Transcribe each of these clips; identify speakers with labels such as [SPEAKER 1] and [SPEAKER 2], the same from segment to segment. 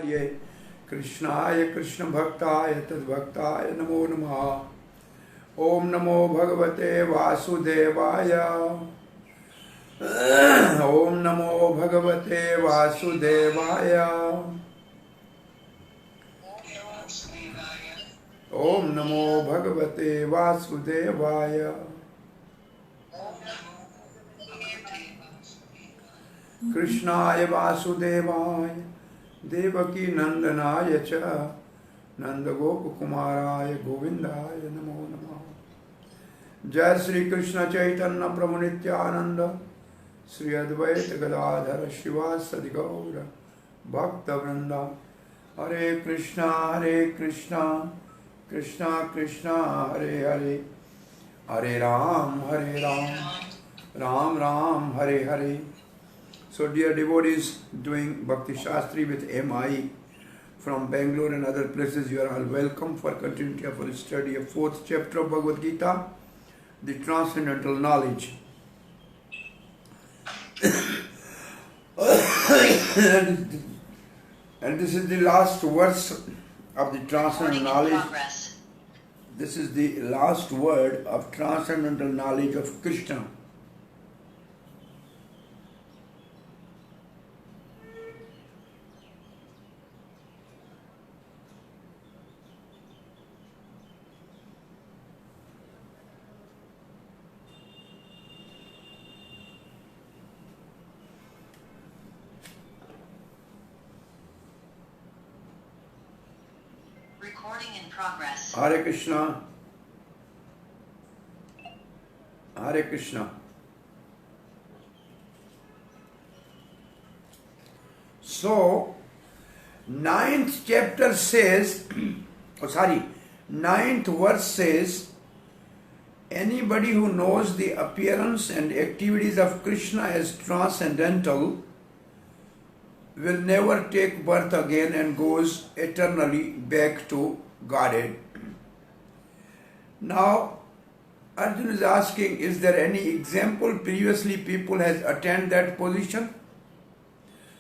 [SPEAKER 1] Hare Krishnaya Krishna Bhaktaya Tadbhaktaya Namo Namaha. Om Namo Bhagavate Vasudevaya. Om Namo Bhagavate Vasudevaya. Om Namo Bhagavate Vasudevaya. Krishnaya Vasudevaya Devaki Nandanaya Cha Nanda Gopakumaraya Govindaya Namo Namaha. Jai Sri Krishna Chaitanya Prabhu Nityananda Sri Advaita Gadadhara Shivasadi Gaura Bhakta Vrinda. Hare Krishna Krishna Krishna Hare Hare, Hare Ram Ram Ram Hare Hare. So dear devotees doing Bhakti Shastri with MI from Bangalore and other places, you are all welcome for continuity of our study of 4th chapter of Bhagavad Gita, the Transcendental Knowledge. And this is the last verse of the Transcendental Knowledge. This is the last word of Transcendental Knowledge of Krishna.
[SPEAKER 2] Recording in progress.
[SPEAKER 1] Hare Krishna. Hare Krishna. So, 9th chapter says, ninth verse says, anybody who knows the appearance and activities of Krishna as transcendental will never take birth again and goes eternally back to Godhead. Now, Arjuna is asking, is there any example previously people has attained that position?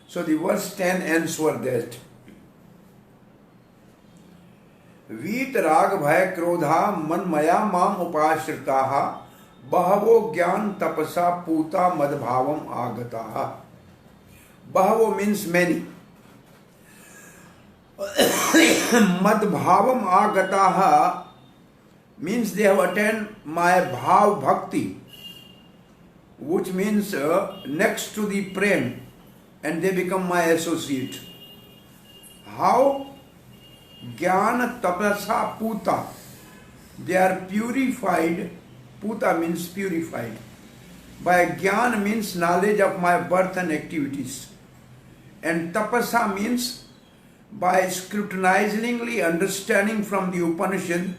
[SPEAKER 1] So the verse 10 answers that. Veet rag bhaya krodha man maya mam upashritaha bahavo gyan tapasa puta madbhavam agataha. Bahavo means many. Madbhavam agataha means they have attained my bhav bhakti, which means next to the prem, and they become my associate. How? Jnana tapasa puta. They are purified. Puta means purified. By jnana means knowledge of my birth and activities. And tapasa means by scrutinizingly understanding from the Upanishad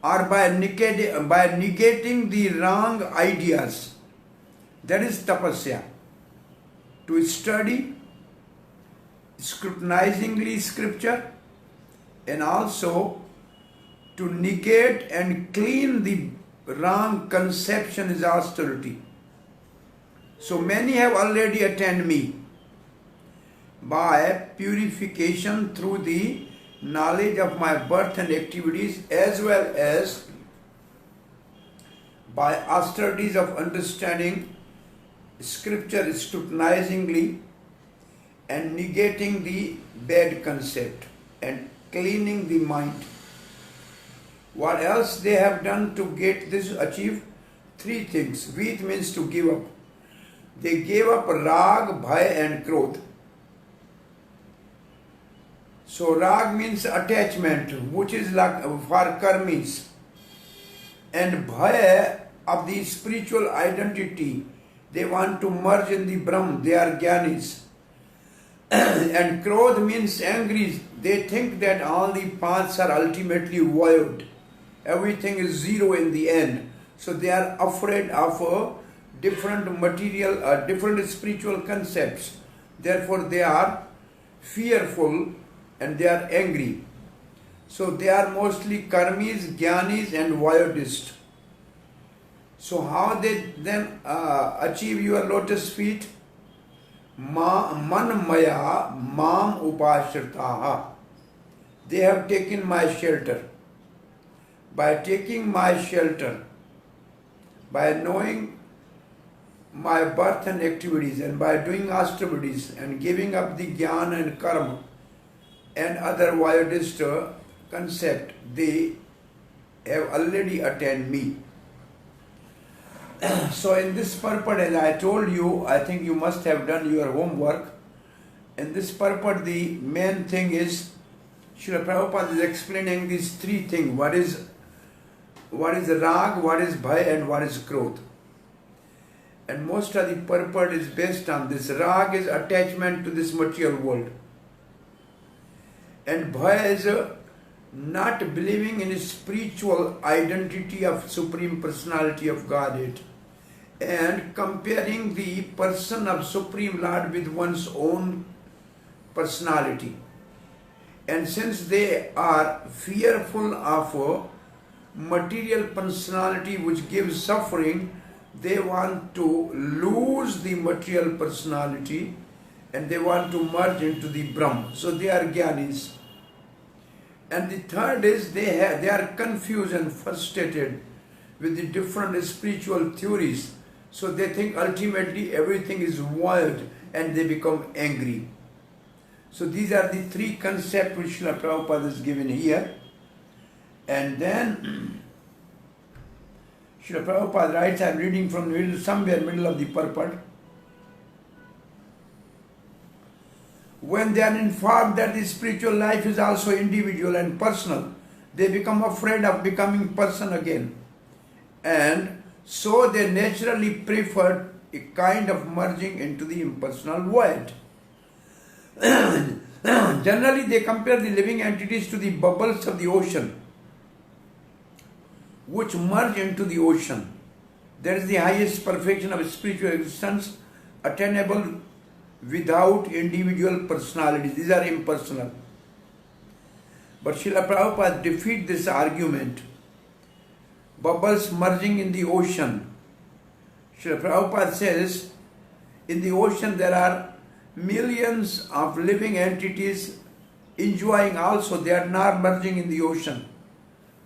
[SPEAKER 1] or by negating the wrong ideas. That is tapasya. To study scrutinizingly scripture and also to negate and clean the wrong conception is austerity. So many have already attained me by purification through the knowledge of my birth and activities, as well as by austerities of understanding scripture scrutinizingly and negating the bad concept and cleaning the mind. What else they have done to get this achieve? 3 things. Veet means to give up. They gave up rag, bhaya and krodh. So rag means attachment, which is like for karmis, and bhaya of the spiritual identity. They want to merge in the Brahm. They are jnanis. And krodh means angry. They think that all the paths are ultimately void. Everything is zero in the end. So they are afraid of different material, different spiritual concepts. Therefore they are fearful and they are angry. So they are mostly karmis, jnanis and voidists. So how they then achieve your lotus feet? manmaya mam upashritaha. They have taken my shelter. By taking my shelter, by knowing my birth and activities, and by doing ashtavidis and giving up the jnana and karma and other wildest concept, they have already attained me. So in this purport, as I told you, I think you must have done your homework. In this purport, the main thing is, Srila Prabhupada is explaining these three things. What is rag, what is bhaya, and what is krodh. And most of the purport is based on this. Rag is attachment to this material world. And bhaya is not believing in a spiritual identity of Supreme Personality of Godhead and comparing the person of Supreme Lord with one's own personality. And since they are fearful of a material personality which gives suffering, they want to lose the material personality and they want to merge into the Brahma. So they are Gyanis. And the third is they are confused and frustrated with the different spiritual theories. So they think ultimately everything is wild and they become angry. So these are the three concepts which Srila Prabhupada is given here. And then Srila Prabhupada writes, I am reading from the middle, somewhere middle of the purport. When they are informed that the spiritual life is also individual and personal, they become afraid of becoming person again. And so they naturally prefer a kind of merging into the impersonal void. Generally, they compare the living entities to the bubbles of the ocean, which merge into the ocean. That is the highest perfection of spiritual existence, attainable without individual personalities. These are impersonal. But Srila Prabhupada defeats this argument. Bubbles merging in the ocean. Srila Prabhupada says, in the ocean there are millions of living entities enjoying also. They are not merging in the ocean.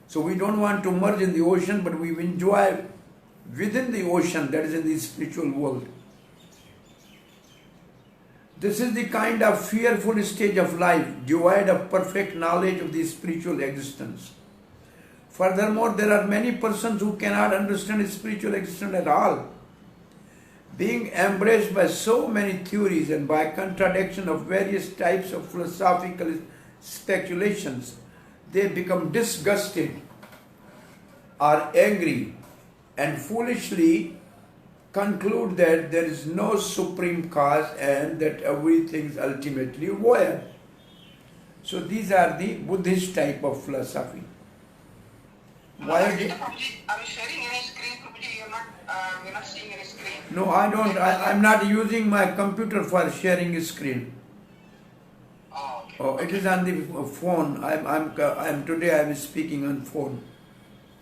[SPEAKER 1] So we don't want to merge in the ocean, but we enjoy within the ocean, that is in the spiritual world. This is the kind of fearful stage of life, devoid of perfect knowledge of the spiritual existence. Furthermore, there are many persons who cannot understand spiritual existence at all. Being embraced by so many theories and by contradiction of various types of philosophical speculations, they become disgusted or angry and foolishly conclude that there is no supreme cause and that everything is ultimately void. So these are the Buddhist type of philosophy. Why are you
[SPEAKER 2] sharing any screen, Prabhuji? You're not seeing any screen.
[SPEAKER 1] No, I don't. I'm not using my computer for sharing a screen.
[SPEAKER 2] Oh, okay.
[SPEAKER 1] Oh, it is on the phone. Today I'm speaking on phone.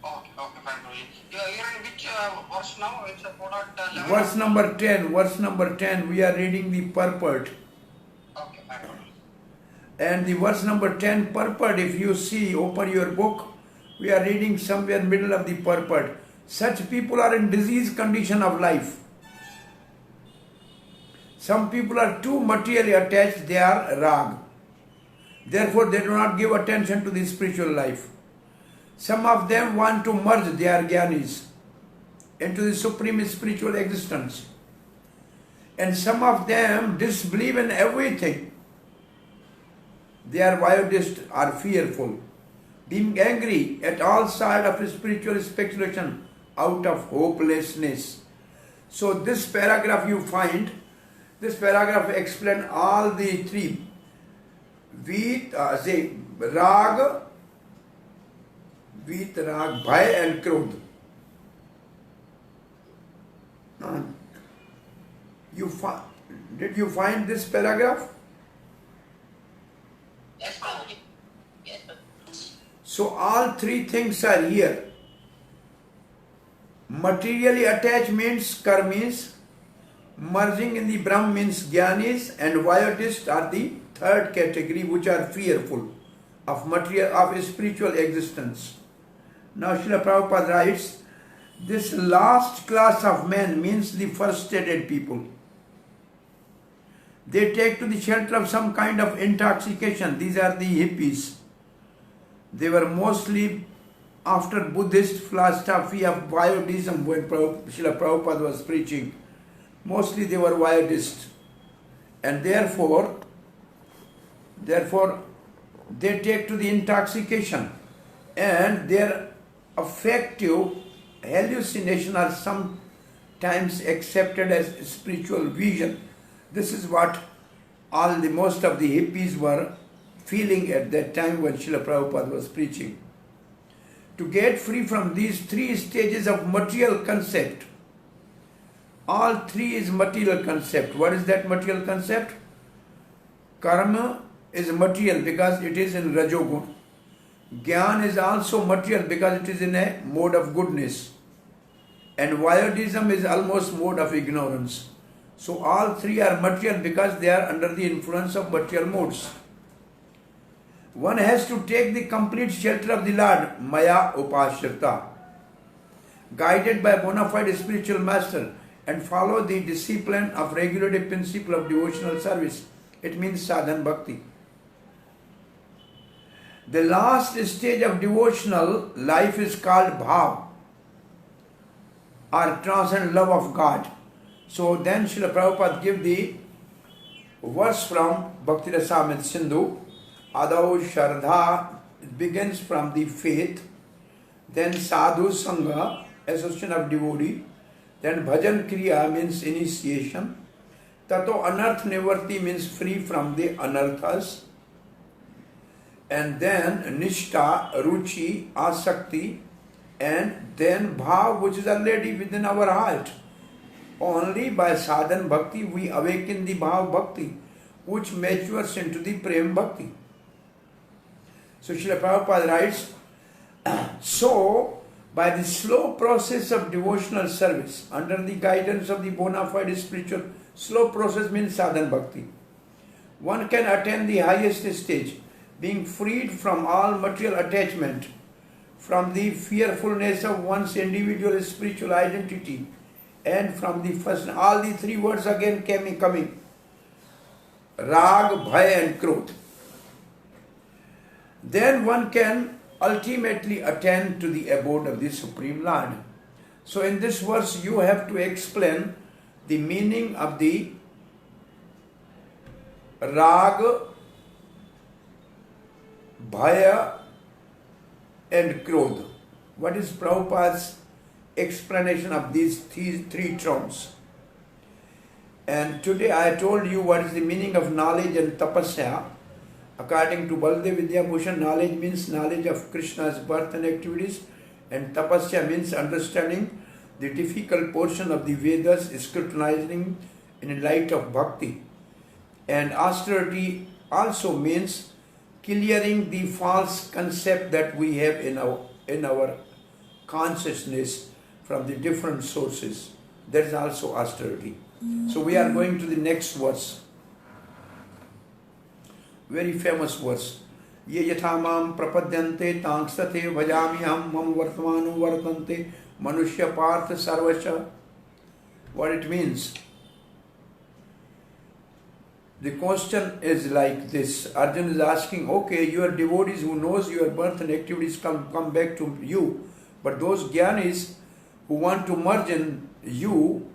[SPEAKER 2] Okay, fine, Prabhuji. You're in which verse now? It's about 11.
[SPEAKER 1] Verse number 10. Verse number 10. We are reading the purport.
[SPEAKER 2] Okay, fine, Prabhuji.
[SPEAKER 1] And the verse number 10 purport, if you see, open your book, we are reading somewhere middle of the purport. Such people are in disease condition of life. Some people are too materially attached, they are rag. Therefore, they do not give attention to the spiritual life. Some of them want to merge, they are Gyanis, into the supreme spiritual existence. And some of them disbelieve in everything. They are wildest, are fearful, being angry at all sides of spiritual speculation out of hopelessness. So this paragraph you find, this paragraph explains all the three. Rag, bhaya and krodh. Did you find this paragraph?
[SPEAKER 2] Yes, Prabhuji. Yes, Prabhuji.
[SPEAKER 1] So all three things are here. Materially attached means karmis, Merging in the Brahm means Jnanis, and Vyodists are the third category, which are fearful of material, of spiritual existence. Now Srila Prabhupada writes, this last class of men means the frustrated people. They take to the shelter of some kind of intoxication. These are the hippies. They were mostly after Buddhist philosophy of Vyodism when Srila Prabhupada was preaching. Mostly they were Vyodists. And therefore, they take to the intoxication, and their affective hallucination are sometimes accepted as spiritual vision. This is what most of the hippies were feeling at that time when Srila Prabhupada was preaching. To get free from these three stages of material concept, all three is material concept. What is that material concept? Karma is material because it is in Rajogun. Gyan is also material because it is in a mode of goodness. And Vyodism is almost mode of ignorance. So all three are material because they are under the influence of material modes. One has to take the complete shelter of the Lord, Maya Upashrita, guided by bona fide spiritual master, and follow the discipline of regulative principle of devotional service. It means sadhan bhakti. The last stage of devotional life is called bhav, or transcendent love of God. So then Srila Prabhupada give the verse from Bhakti Rasamrita Sindhu. Adau Shardha, it begins from the faith, then Sadhu Sangha, association of devotee, then Bhajan Kriya means initiation, Tato Anarth Nivarti means free from the anarthas, and then Nishta, Ruchi, Asakti, and then Bhav, which is already within our heart. Only by sadhan bhakti we awaken the Bhav Bhakti, which matures into the Prem Bhakti. So Srila Prabhupada writes, so by the slow process of devotional service, under the guidance of the bona fide spiritual, slow process means sadhan bhakti, one can attain the highest stage, being freed from all material attachment, from the fearfulness of one's individual spiritual identity, and from the first, all the three words again coming, Rag, Bhaya and Krodh. Then one can ultimately attain to the abode of the Supreme Lord. So in this verse you have to explain the meaning of the Rag, Bhaya and Krodh. What is Prabhupada's explanation of these three terms? And today I told you what is the meaning of knowledge and tapasya. According to Baldev Vidyabhushan, knowledge means knowledge of Krishna's birth and activities, and tapasya means understanding the difficult portion of the Vedas, scrutinizing in light of bhakti. And austerity also means clearing the false concept that we have in our consciousness from the different sources. That is also austerity. So we are going to the next verse. Very famous verse. Ye yathamam prapadyante tangstate bhajamiham mam vartamanu vartante manushya partha sarvacha. What it means? The question is like this. Arjuna is asking, okay, your devotees who knows your birth and activities come back to you, but those jnanis who want to merge in you,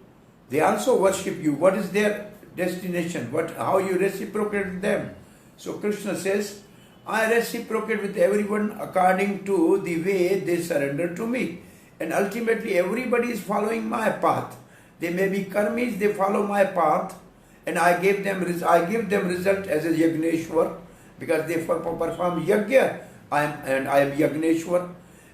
[SPEAKER 1] they also worship you. What is their destination? How you reciprocate with them? So Krishna says, I reciprocate with everyone according to the way they surrender to me. And ultimately everybody is following my path. They may be karmis, they follow my path, and I give them result as a Yagneshwar, because they perform yajna, I am Yagneshwar.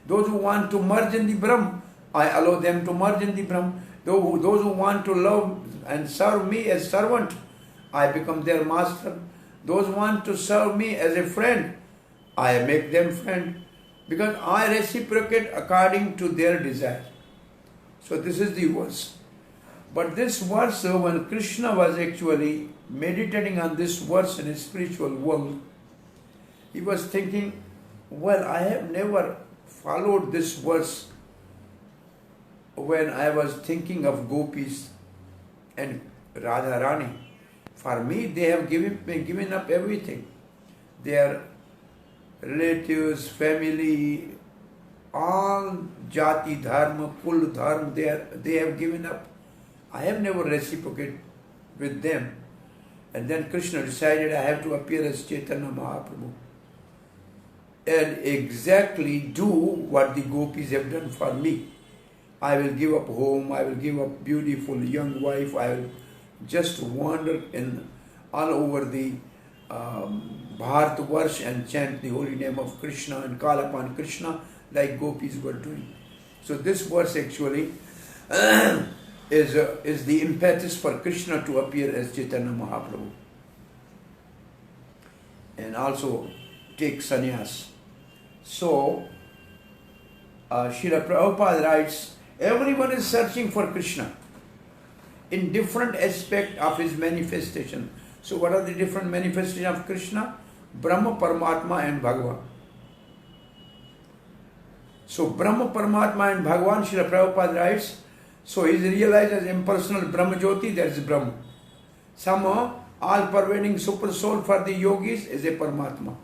[SPEAKER 1] Those who want to merge in the Brahm, I allow them to merge in the Brahm. Those who want to love and serve me as servant, I become their master. Those who want to serve me as a friend, I make them friend, because I reciprocate according to their desire. So this is the verse. But this verse, when Krishna was actually meditating on this verse in his spiritual world, he was thinking, well, I have never followed this verse when I was thinking of gopis and Radharani. For me, they have given up everything. Their relatives, family, all jati dharma, kul dharma, they have given up. I have never reciprocated with them. And then Krishna decided I have to appear as Chaitanya Mahaprabhu and exactly do what the gopis have done for me. I will give up home, I will give up beautiful young wife, I will just wander all over the Bharatvarsh and chant the holy name of Krishna and call upon Krishna like gopis were doing. So this verse actually is the impetus for Krishna to appear as Chaitanya Mahaprabhu and also take sannyas. So Srila Prabhupada writes, everyone is searching for Krishna in different aspects of his manifestation. So what are the different manifestations of Krishna? Brahma, Paramatma and Bhagavan. So Brahma, Paramatma and Bhagavan, Srila Prabhupada writes, so he is realized as impersonal Brahma Jyoti, that is Brahma. Some all-pervading super soul for the yogis is a Paramatma.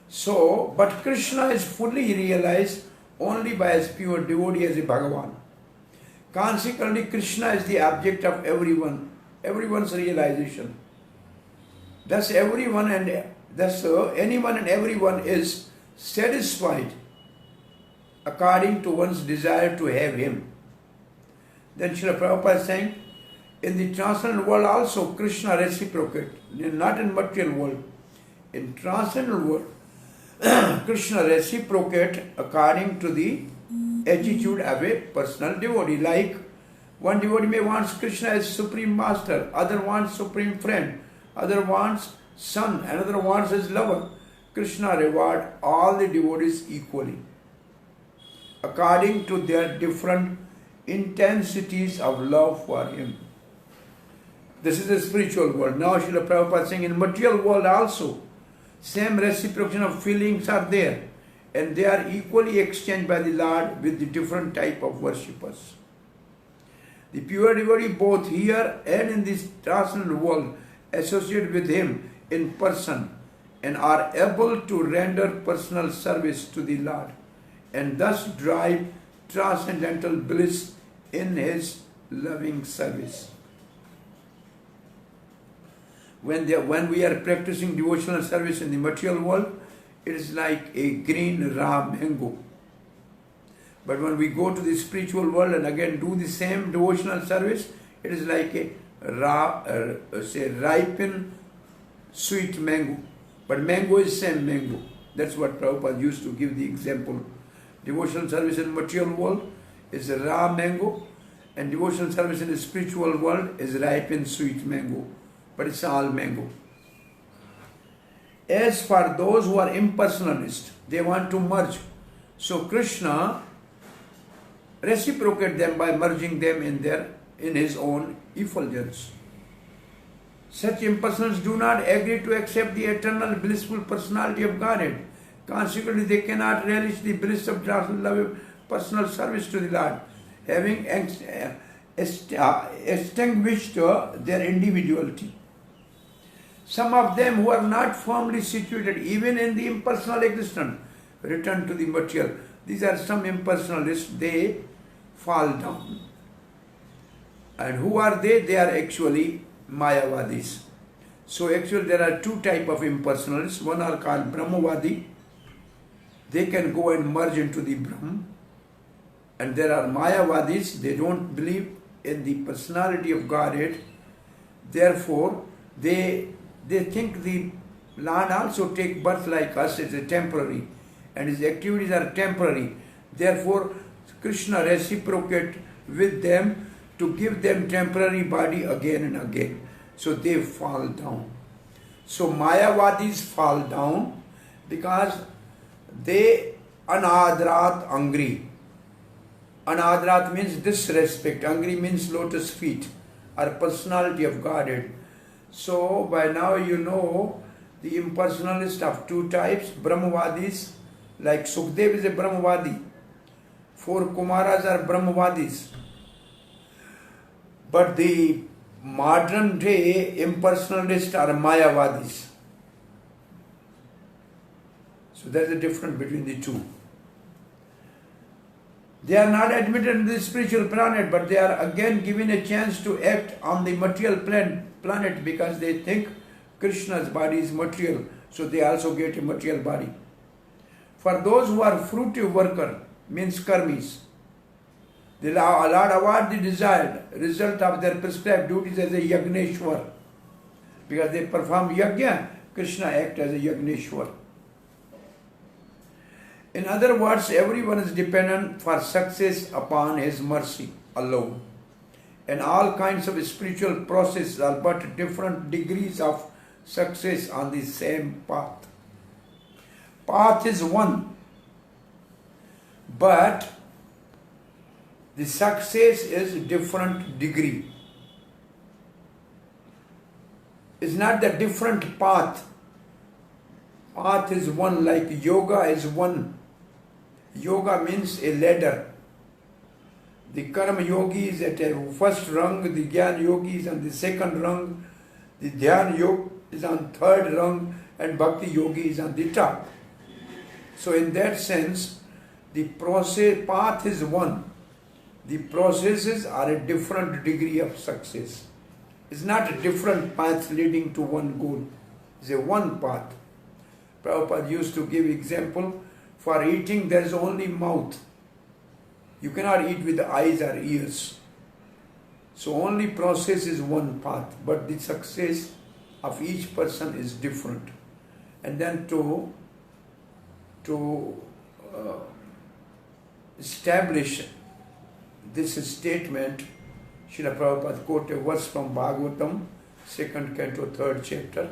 [SPEAKER 1] So, but Krishna is fully realized only by his pure devotee as a Bhagavan. Consequently, Krishna is the object of everyone's realization. Thus, anyone and everyone is satisfied according to one's desire to have him. Then Srila Prabhupada is saying, in the transcendental world also Krishna reciprocate, not in material world. In transcendental world, Krishna reciprocate according to the attitude of a personal devotee. Like one devotee may want Krishna as supreme master, other wants supreme friend, other wants son, another wants his lover. Krishna reward all the devotees equally according to their different intensities of love for him. This is the spiritual world. Now Srila Prabhupada is saying in material world also, same reciprocation of feelings are there and they are equally exchanged by the Lord with the different type of worshippers. The pure devotee both here and in this transcendental world associate with him in person and are able to render personal service to the Lord and thus drive transcendental bliss in his loving service. When we are practicing devotional service in the material world, it is like a green raw mango. But when we go to the spiritual world and again do the same devotional service, it is like a raw, ripened sweet mango. But mango is same mango. That's what Prabhupada used to give the example. Devotional service in the material world is a raw mango, and devotional service in the spiritual world is ripened sweet mango. But it's all mango. As for those who are impersonalists, they want to merge. So Krishna reciprocate them by merging them in his own effulgence. Such impersonalists do not agree to accept the eternal blissful personality of Godhead. Consequently, they cannot relish the bliss of transcendental personal service to the Lord, having extinguished their individuality. Some of them who are not firmly situated even in the impersonal existence return to the material. These are some impersonalists, they fall down. And who are they? They are actually Mayavadis. So actually there are two types of impersonalists. One are called Brahmavadi. They can go and merge into the Brahm. And there are Mayavadis. They don't believe in the personality of Godhead. Therefore, they think the Lord also take birth like us as a temporary. And his activities are temporary. Therefore, Krishna reciprocate with them to give them temporary body again and again. So they fall down. So Mayavadis fall down because they anadrat angri. Anadrat means disrespect. Angry means lotus feet or personality of Godhead. So by now you know the impersonalist of two types, Brahmavadis, like Sukhdev is a Brahmavadi. 4 Kumaras are Brahmavadis. But the modern day impersonalists are Mayavadis. So there's a difference between the two. They are not admitted in the spiritual planet, but they are again given a chance to act on the material planet because they think Krishna's body is material, so they also get a material body. For those who are fruitive worker, means karmis, the Lord award the desired result of their prescribed duties as a Yagneshwar. Because they perform yajna, Krishna acts as a Yagneshwar. In other words, everyone is dependent for success upon his mercy alone. And all kinds of spiritual processes are but different degrees of success on the same path. Path is one, but the success is different degree. It's not the different path. Path is one, like yoga is one. Yoga means a ladder. The karma yogi is at a first rung, the jnana yogi is on the second rung, the dhyana yogi is on third rung, and bhakti yogi is on the top. So in that sense, the process path is one. The processes are a different degree of success. It's not a different path leading to one goal. It's a one path. Prabhupada used to give example, for eating there is only mouth. You cannot eat with the eyes or ears. So only process is one path, but the success of each person is different. And then to establish this statement, Srila Prabhupada quoted a verse from Bhagavatam, 2nd canto, 3rd chapter.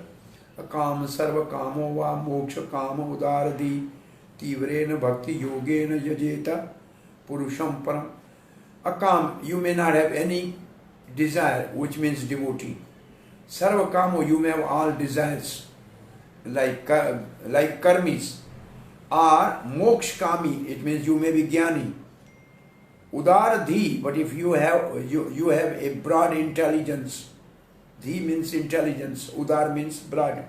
[SPEAKER 1] Akam sarva kamo va moksha kama udaradi tivrena bhakti yogena yajeta purusham param. Akam, you may not have any desire, which means devotee. Sarva kamo, you may have all desires, like karmis. Or mokshkami, it means you may be jnani. Udara dhi, but if you have a broad intelligence. Dhi means intelligence, udar means broad.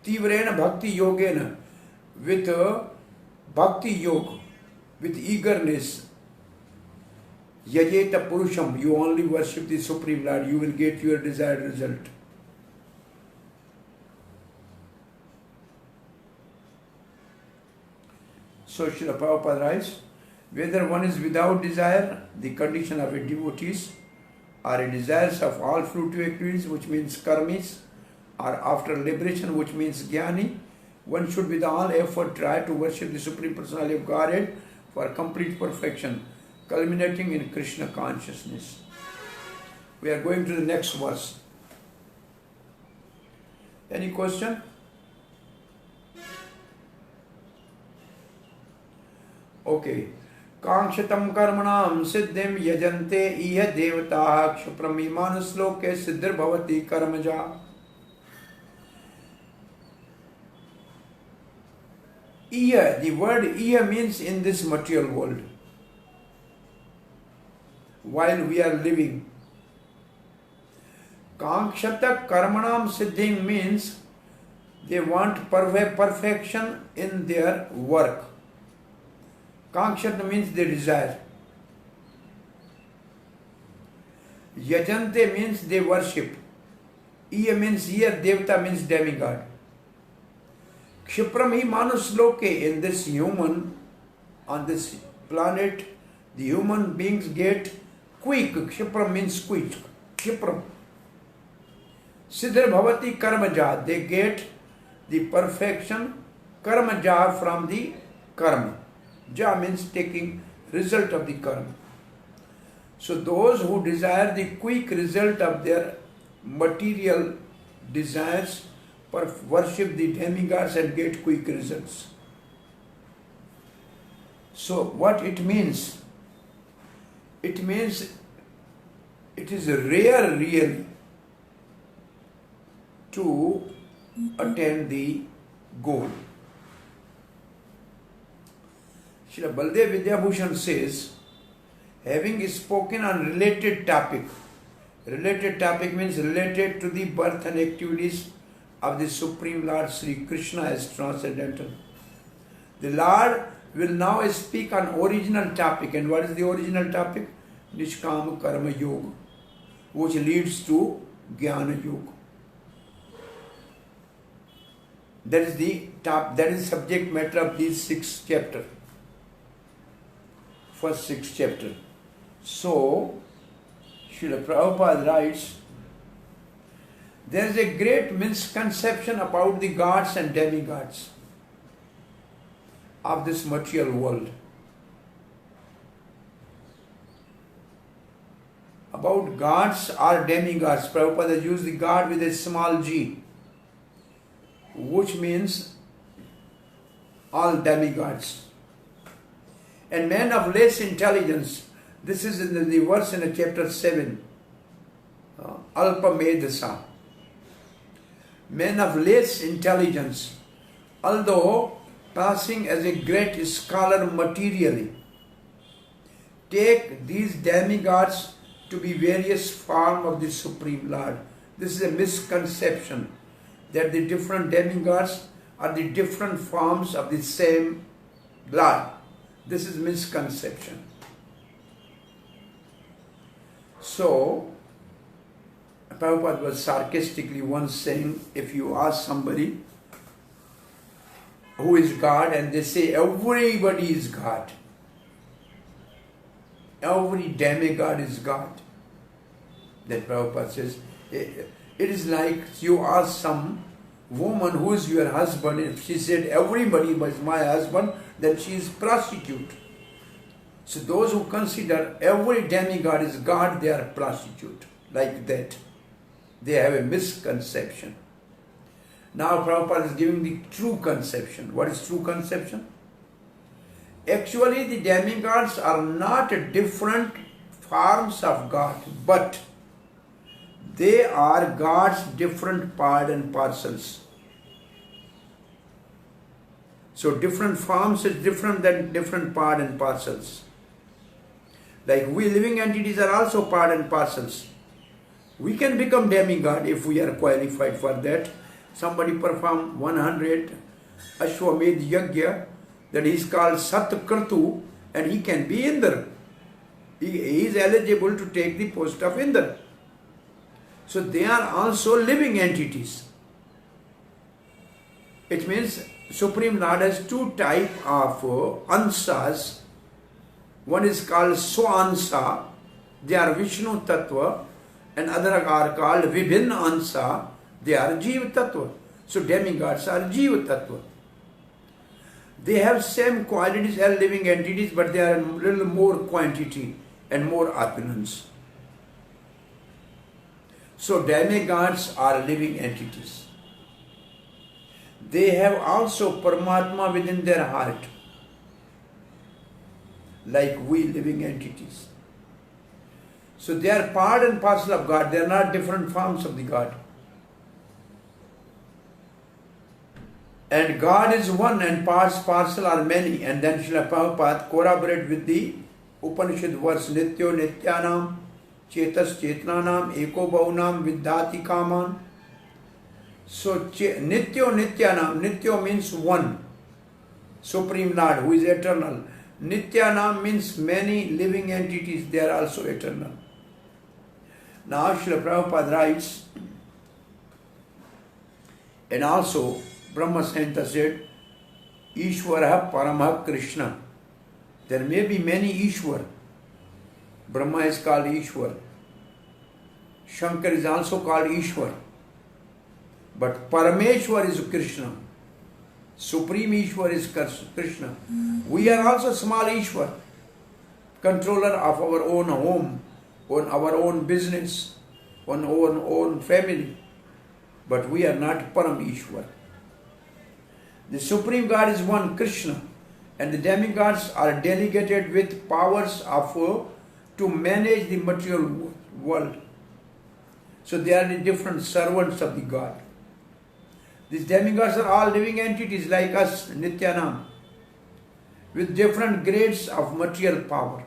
[SPEAKER 1] Tivrena bhakti yogena, with bhakti yoga, with eagerness. Yajeta purusham, you only worship the Supreme Lord, you will get your desired result. So Srila Prabhupada writes, whether one is without desire, the condition of a devotee, or a desires of all fruitive activities, which means karmis, or after liberation, which means jnani, one should with all effort try to worship the Supreme Personality of Godhead for complete perfection, culminating in Krishna consciousness. We are going to the next verse. Any question? Okay. Kangshatam karmanam siddhim yajante iya devataha kshupram manusloke siddhir bhavati karmaja. Iya, the word iya means in this material world. While we are living. Kankshata karmanam siddhim means they want perfection in their work. Kankshata means they desire. Yajante means they worship. Iya means here, Devata means demigod. Kshipram hi manusloke, in this human, on this planet, the human beings get quick. Kshipram means quick. Kshipram. Siddhir bhavati karmaja, they get the perfection, karmaja from the karma. Ja means taking result of the karma. So those who desire the quick result of their material desires worship the demigods and get quick results. So what it means? it means it is rare really to attain the goal. Srila Baldev Vidyabhushan says, having spoken on related topic means related to the birth and activities of the Supreme Lord Sri Krishna as transcendental. The Lord will now speak on original topic. And what is the original topic? Nishkama Karma Yoga, which leads to Jnana Yoga. That is the subject matter of these 6 chapters. First 6 chapters. So, Srila Prabhupada writes, there is a great misconception about the gods and demigods of this material world. About gods or demigods, Prabhupada has used the god with a small g, which means all demigods. And men of less intelligence, this is in the verse in chapter 7, Alpa Medhasa. Men of less intelligence, although passing as a great scholar materially, take these demigods to be various forms of the Supreme Lord. This is a misconception that the different demigods are the different forms of the same Lord. This is misconception. So, Prabhupada was sarcastically once saying, if you ask somebody who is God and they say everybody is God, every demigod is God, then Prabhupada says, it is like you ask some woman who is your husband, if she said everybody was my husband, then she is prostitute. So those who consider every demigod is God, they are prostitute. Like that. They have a misconception. Now Prabhupada is giving the true conception. What is true conception? Actually the demigods are not different forms of God, but they are God's different part and parcels. So different forms is different than different part and parcels. Like we living entities are also part and parcels. We can become demigod if we are qualified for that. Somebody perform 100 Ashwamedh Yajna, that is called Satkratu, and he can be Indra. He is eligible to take the post of Indra. So they are also living entities. It means Supreme Lord has 2 types of ansas. One is called Swansa, they are Vishnu Tattva, and other are called Vibhinna Ansa, they are Jiva Tattva. So demigods are Jiva Tattva. They have same qualities as living entities, but they are a little more quantity and more opulence. So demigods are living entities. They have also Paramatma within their heart, like we living entities. So they are part and parcel of God. They are not different forms of the God. And God is one and parcel are many. And then Srila Prabhupada corroborate with the Upanishad verse, Nityo Nityanam Chetas Chetnanam Eko Bhaunam Viddhati Kaman. So Nityo Nityanam, Nityo means one, Supreme Lord who is eternal. Nityanam means many living entities, they are also eternal. Now Srila Prabhupada writes, and also Brahma Samhita said, Ishvara Paramah Krishna. There may be many Ishwar. Brahma is called Ishwar. Shankar is also called Ishwar. But Parameshwar is Krishna. Supreme Ishwar is Krishna. We are also small Ishwar, controller of our own home, on our own business, on our own family. But we are not Param Ishwar. The Supreme God is one, Krishna, and the demigods are delegated with powers of to manage the material world. So they are the different servants of the God. These demigods are all living entities like us, Nityanam, with different grades of material power.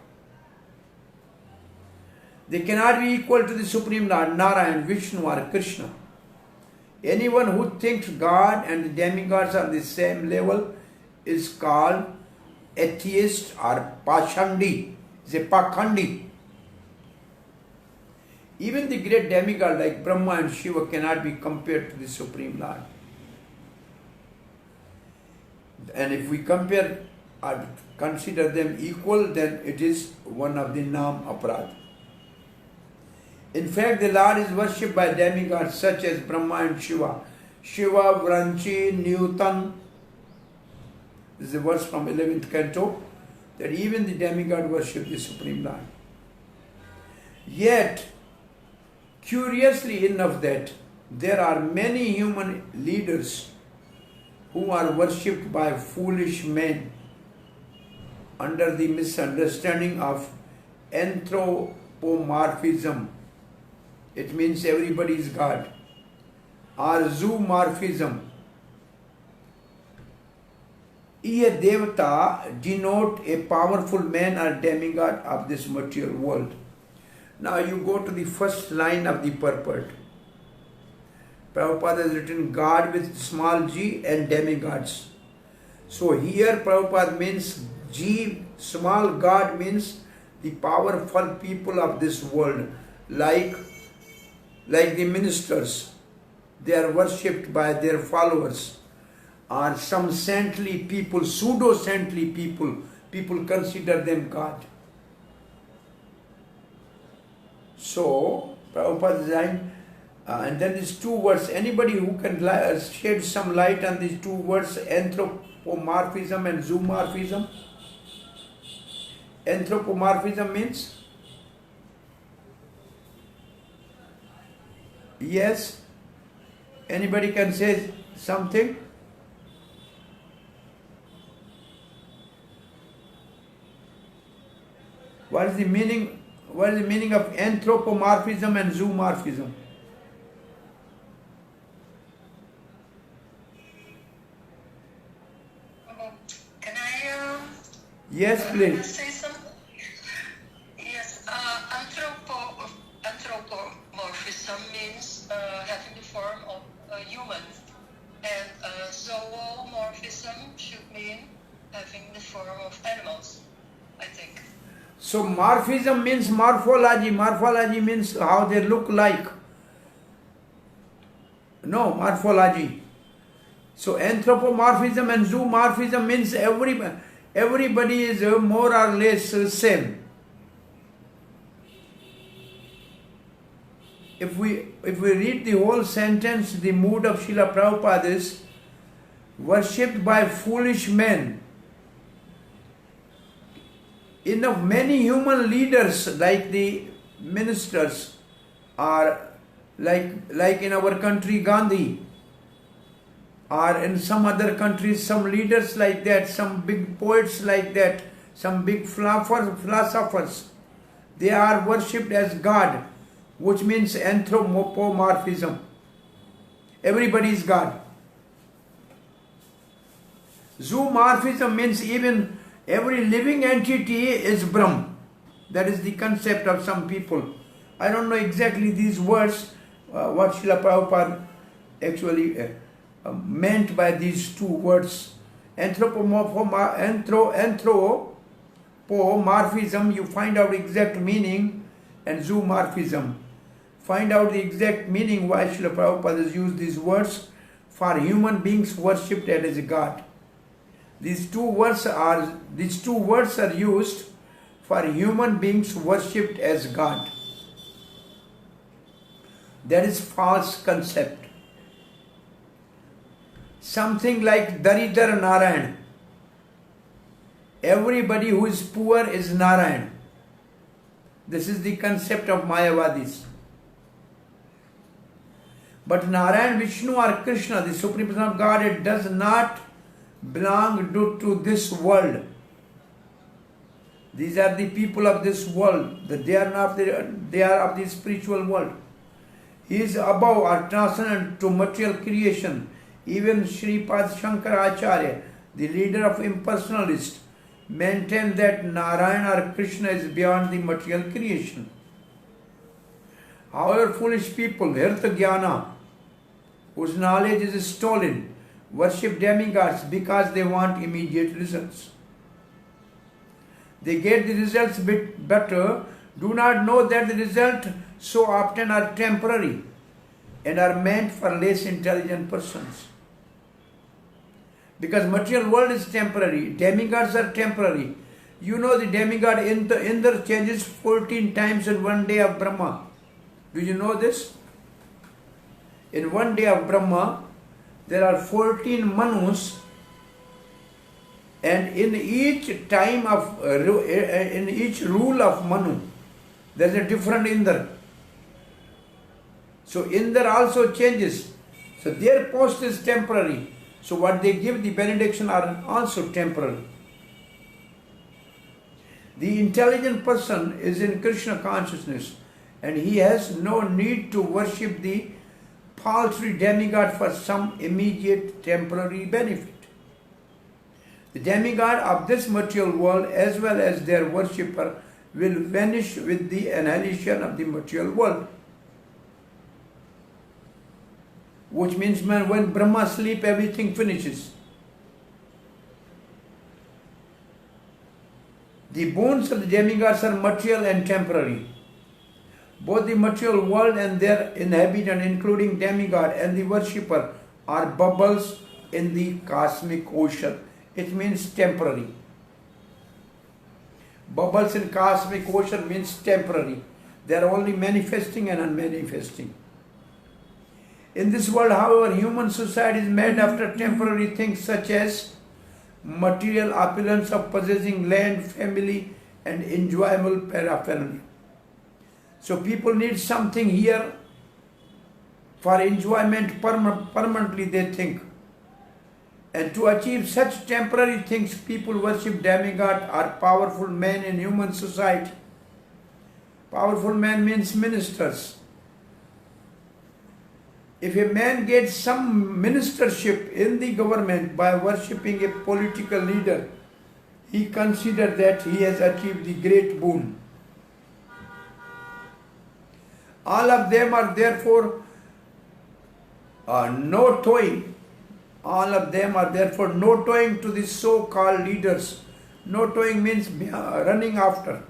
[SPEAKER 1] They cannot be equal to the Supreme Lord, Narayan, Vishnu or Krishna. Anyone who thinks God and the demigods are the same level is called atheist or Pashandi. Is a Pakhandi. Even the great demigod like Brahma and Shiva cannot be compared to the Supreme Lord. And if we compare or consider them equal, then it is one of the Nam Aparad. In fact, the Lord is worshipped by demigods such as Brahma and Shiva. Shiva, Vranchi, Newton. This is a verse from 11th canto, that even the demigod worship the Supreme Lord. Yet, curiously enough, that there are many human leaders who are worshipped by foolish men under the misunderstanding of anthropomorphism. It means everybody is God. Or zoomorphism. A devata denote a powerful man or demigod of this material world. Now you go to the first line of the purport. Prabhupada has written God with small g and demigods. So here Prabhupada means G, small God means the powerful people of this world, like the ministers. They are worshipped by their followers, or some saintly people, pseudo-saintly people. People consider them God. So, Prabhupada designed, and then these two words, anybody who can shed some light on these two words, anthropomorphism and zoomorphism. Anthropomorphism means, yes, anybody can say something? What is the meaning of anthropomorphism and zoomorphism?
[SPEAKER 3] Can I
[SPEAKER 1] Yes, please.
[SPEAKER 3] say something? Yes, anthropomorphism means having the form of a human, and zoomorphism should mean having the form of animals, I think.
[SPEAKER 1] So morphism means morphology. Morphology means how they look like. No, morphology. So anthropomorphism and zoomorphism means everybody is more or less same. If we read the whole sentence, the mood of Srila Prabhupada is worshipped by foolish men. Many human leaders, like the ministers, are like in our country Gandhi, or in some other countries some leaders like that, some big poets like that, some big philosophers. They are worshipped as God, which means anthropomorphism. Everybody is God. Zoomorphism means even every living entity is Brahm. That is the concept of some people. I don't know exactly these words, what Srila Prabhupada actually meant by these two words. Anthropomorphism, you find out exact meaning, and zoomorphism. Find out the exact meaning why Srila Prabhupada has used these words for human beings worshipped as a God. These two words are used for human beings worshipped as God. That is false concept. Something like Daridar Narayan. Everybody who is poor is Narayan. This is the concept of Mayavadis. But Narayan, Vishnu or Krishna, the Supreme Person of God, it does not belong to this world. These are the people of this world. They are of the spiritual world. He is above or transcendent to material creation. Even Sripad Shankaracharya, the leader of impersonalists, maintained that Narayana or Krishna is beyond the material creation. However, foolish people, Hirta Jnana, whose knowledge is stolen, worship demigods because they want immediate results. They get the results bit better, do not know that the results so often are temporary and are meant for less intelligent persons. Because material world is temporary, demigods are temporary. You know the demigod Indra changes 14 times in one day of Brahma. Do you know this? In one day of Brahma, there are 14 Manus, and in each time of, in each rule of Manu, there is a different Indra. So Indra also changes. So their post is temporary. So what they give, the benediction, are also temporary. The intelligent person is in Krishna consciousness, and he has no need to worship the paltry demigod for some immediate temporary benefit. The demigod of this material world as well as their worshipper will vanish with the annihilation of the material world. Which means when Brahma sleeps, everything finishes. The boons of the demigods are material and temporary. Both the material world and their inhabitant, including demigod and the worshipper, are bubbles in the cosmic ocean. It means temporary. Bubbles in cosmic ocean means temporary. They are only manifesting and unmanifesting. In this world, however, human society is made after temporary things such as material opulence of possessing land, family, and enjoyable paraphernalia. So people need something here for enjoyment permanently, they think. And to achieve such temporary things, people worship demigod or powerful men in human society. Powerful man means ministers. If a man gets some ministership in the government by worshipping a political leader, he considers that he has achieved the great boon. All of them are therefore no towing. All of them are therefore no towing to the so-called leaders. No towing means running after,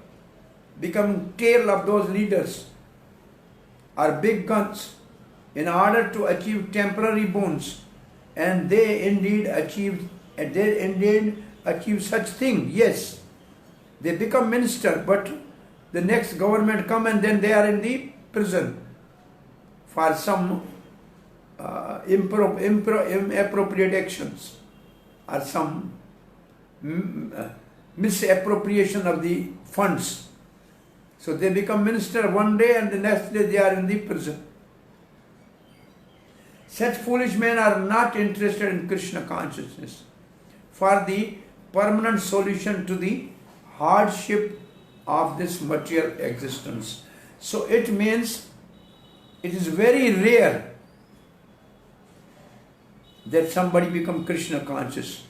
[SPEAKER 1] becoming tail of those leaders are big guns in order to achieve temporary boons, and they indeed achieve such thing. Yes, they become minister, but the next government come and then they are in the prison for some inappropriate actions or some misappropriation of the funds. So they become minister one day and the next day they are in the prison. Such foolish men are not interested in Krishna consciousness for the permanent solution to the hardship of this material existence. So it means it is very rare that somebody become Krishna conscious.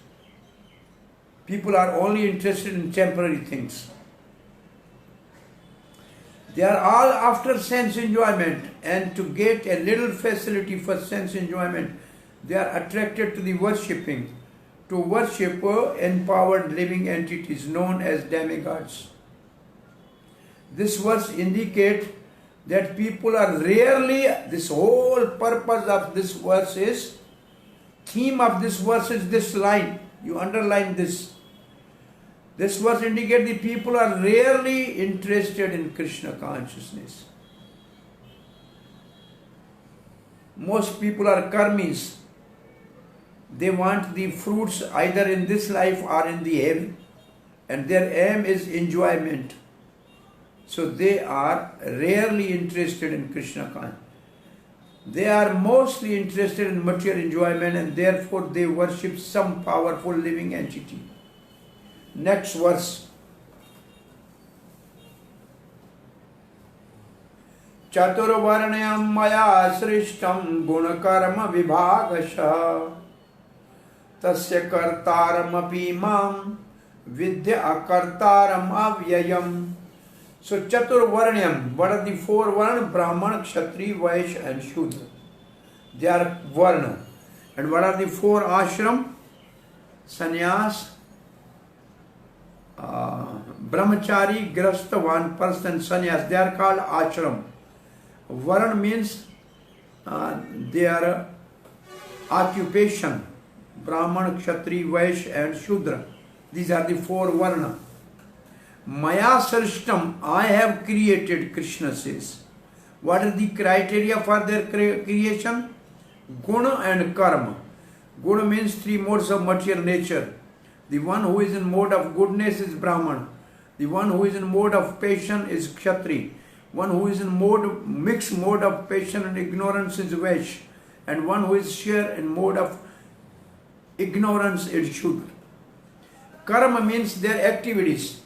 [SPEAKER 1] People are only interested in temporary things. They are all after sense enjoyment, and to get a little facility for sense enjoyment, they are attracted to the worshipping, to worship empowered living entities known as demigods. This verse indicates that people are rarely, this whole purpose of this verse is, theme of this verse is this line, you underline this. This verse indicates the people are rarely interested in Krishna consciousness. Most people are karmis. They want the fruits either in this life or in the heaven, and their aim is enjoyment. So they are rarely interested in Krishna consciousness. They are mostly interested in material enjoyment, and therefore they worship some powerful living entity. Next verse. Chaturvarnyam maya srishtam gunakarma vibhagasha tasya kartaram api mam vidya akartaram avyayam. So Chaturvarnyam, what are the four varna? Brahman, Kshatri, Vaishya and Shudra. They are varna. And what are the four ashram? Sannyas, Brahmachari, Grastha, Vanprastha and Sannyas. They are called ashram. Varna means their occupation. Brahman, Kshatri, Vaishya and Shudra. These are the four varna. Maya Sarishtam, I have created, Krishna says. What are the criteria for their creation? Guna and karma. Guna means three modes of material nature. The one who is in mode of goodness is Brahman. The one who is in mode of passion is Kshatri. One who is in mixed mode of passion and ignorance is Vaishya. And one who is sheer in mode of ignorance is Shudra. Karma means their activities.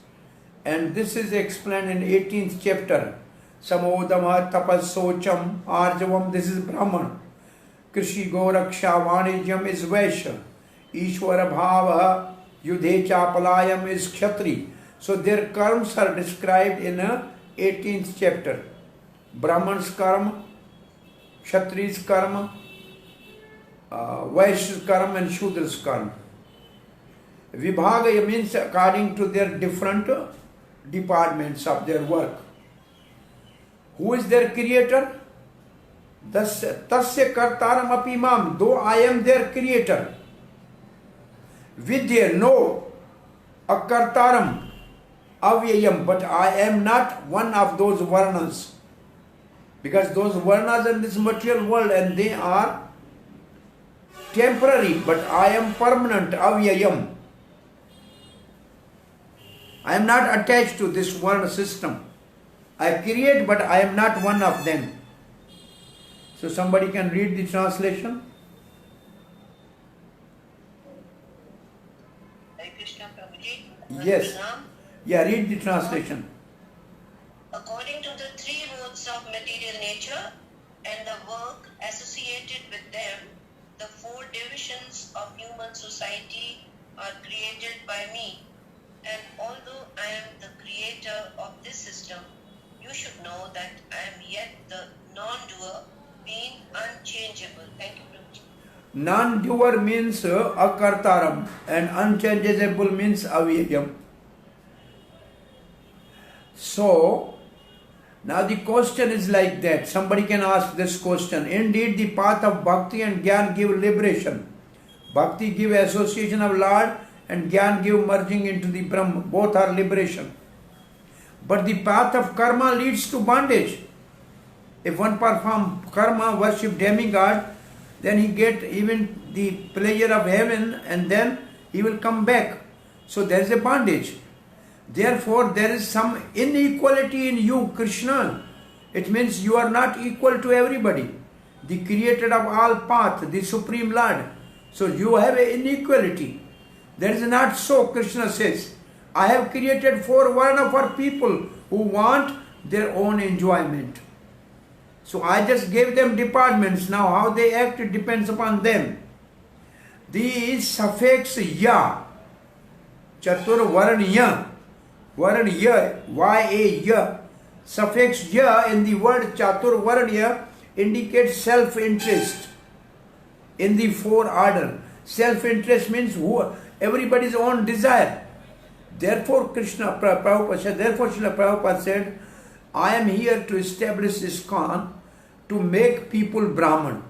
[SPEAKER 1] And this is explained in 18th chapter. Samodama tapasocham arjavam, this is Brahman. Krishi goraksha vanijam is Vaishya. Ishwara bhava yudhe chapalayam is Kshatri. So their karmas are described in 18th chapter. Brahman's karma, Kshatri's karma, Vaishya's karma and Shudra's karma. Vibhaga means according to their different departments of their work. Who is their creator? Tasya kartaram api mam, though I am their creator. Vidya, no, akartaram avyayam, but I am not one of those varnas. Because those varnas in this material world and they are temporary, but I am permanent, avyayam. I am not attached to this varna system. I create, but I am not one of them. So somebody can read the translation.
[SPEAKER 3] Hare Krishna Prabhuji.
[SPEAKER 1] Yes. Yeah, read the translation.
[SPEAKER 3] According to the three modes of material nature and the work associated with them, the four divisions of human society are created by me. And although I am the creator of this system, you should know that I am yet the non-doer, being unchangeable. Thank you, Prabhuji.
[SPEAKER 1] Non-doer means akartaram and unchangeable means avyayam. So, now the question is like that. Somebody can ask this question. Indeed, the path of bhakti and jnana give liberation. Bhakti give association of Lord and jnana give merging into the Brahma. Both are liberation. But the path of karma leads to bondage. If one perform karma, worship demigod, then he get even the pleasure of heaven and then he will come back. So there is a bondage. Therefore, there is some inequality in you, Krishna. It means you are not equal to everybody. The creator of all path, the Supreme Lord. So you have an inequality. That is not so, Krishna says. I have created four varna for people who want their own enjoyment. So I just gave them departments. Now how they act, it depends upon them. The suffix ya, chatur varnya, varnya, ya, suffix ya in the word chatur varnya indicates self-interest in the four order. Self-interest means everybody's own desire. Therefore, Prabhupada said, I am here to establish ISKCON to make people Brahman.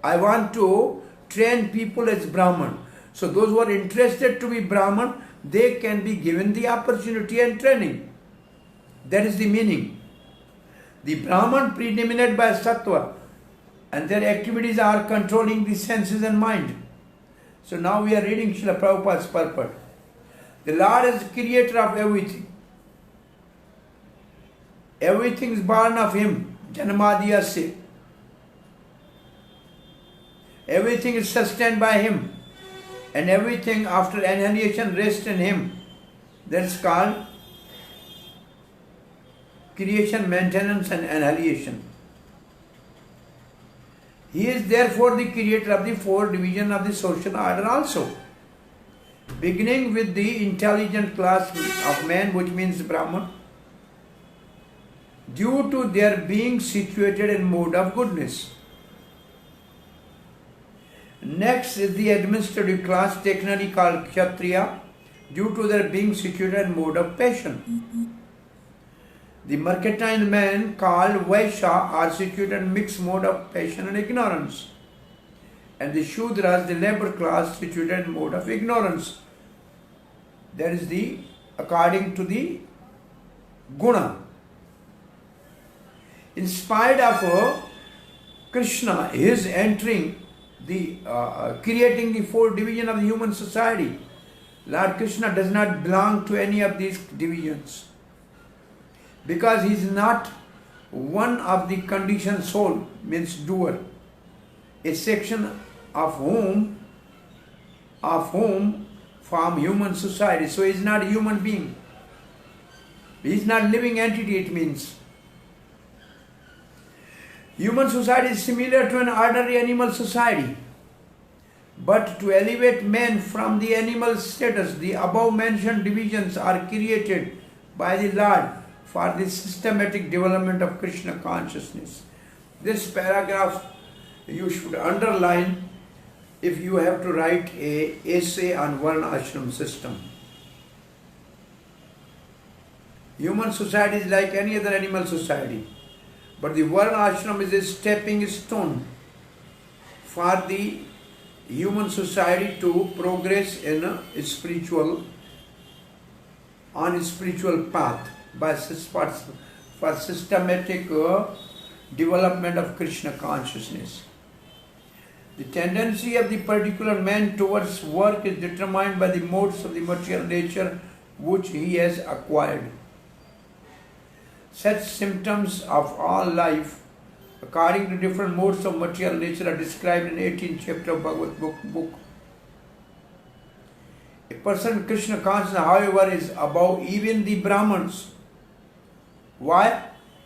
[SPEAKER 1] I want to train people as Brahman. So those who are interested to be Brahman, they can be given the opportunity and training. That is the meaning. The Brahman predominate by Sattva and their activities are controlling the senses and mind. So now we are reading Srila Prabhupada's purport. The Lord is the creator of everything. Everything is born of Him. Janmadiyasya. Everything is sustained by Him. And everything after annihilation rests in Him. That's called creation, maintenance and annihilation. He is therefore the creator of the four divisions of the social order also. Beginning with the intelligent class of man, which means Brahman, due to their being situated in mode of goodness. Next is the administrative class, technically called Kshatriya, due to their being situated in mode of passion. The mercantile men called Vaishya are situated in mixed mode of passion and ignorance. And the Shudras, the labor class, situated in mode of ignorance. That is the according to the guna. In spite of Krishna, his entering the creating the four divisions of the human society, Lord Krishna does not belong to any of these divisions, because he is not one of the conditioned soul, means doer, a section of whom form human society. So he is not a human being. He is not living entity, it means. Human society is similar to an ordinary animal society. But to elevate man from the animal status, the above mentioned divisions are created by the Lord for the systematic development of Krishna consciousness. This paragraph you should underline if you have to write an essay on Varna Ashram system. Human society is like any other animal society, but the Varna Ashram is a stepping stone for the human society to progress in a spiritual path for systematic development of Krishna consciousness. The tendency of the particular man towards work is determined by the modes of the material nature which he has acquired. Such symptoms of all life, according to different modes of material nature, are described in 18th chapter of Bhagavad book. A person Krishna conscious, however, is above even the Brahmans. Why?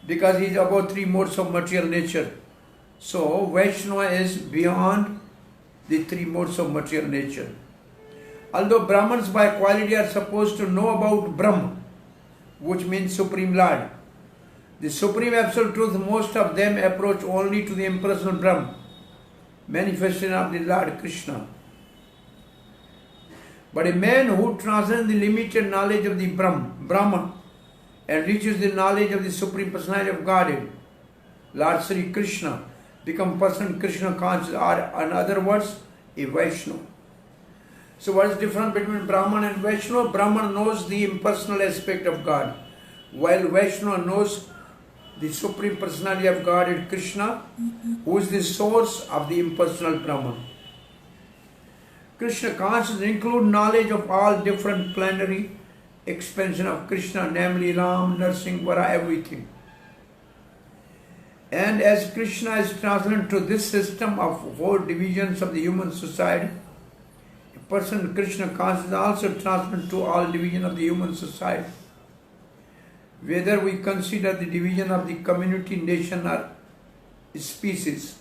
[SPEAKER 1] Because he is above three modes of material nature. So Vaishnava is beyond the three modes of material nature. Although Brahmans by quality are supposed to know about Brahman, which means Supreme Lord, the Supreme Absolute Truth, most of them approach only to the impersonal Brahman, manifestation of the Lord Krishna. But a man who transcends the limited knowledge of the Brahman and reaches the knowledge of the Supreme Personality of Godhead, Lord Sri Krishna, become person Krishna conscious, or in other words, a Vaishnava. So what is the difference between Brahman and Vaishnava? Brahman knows the impersonal aspect of God, while Vaishnava knows the Supreme Personality of Godhead Krishna, who is the source of the impersonal Brahman. Krishna consciousness includes knowledge of all different plenary expansion of Krishna, namely Ram, Narsingh, Vara, everything. And as Krishna is transcendent to this system of four divisions of the human society, a person Krishna conscious is also transcendent to all divisions of the human society. Whether we consider the division of the community, nation or species.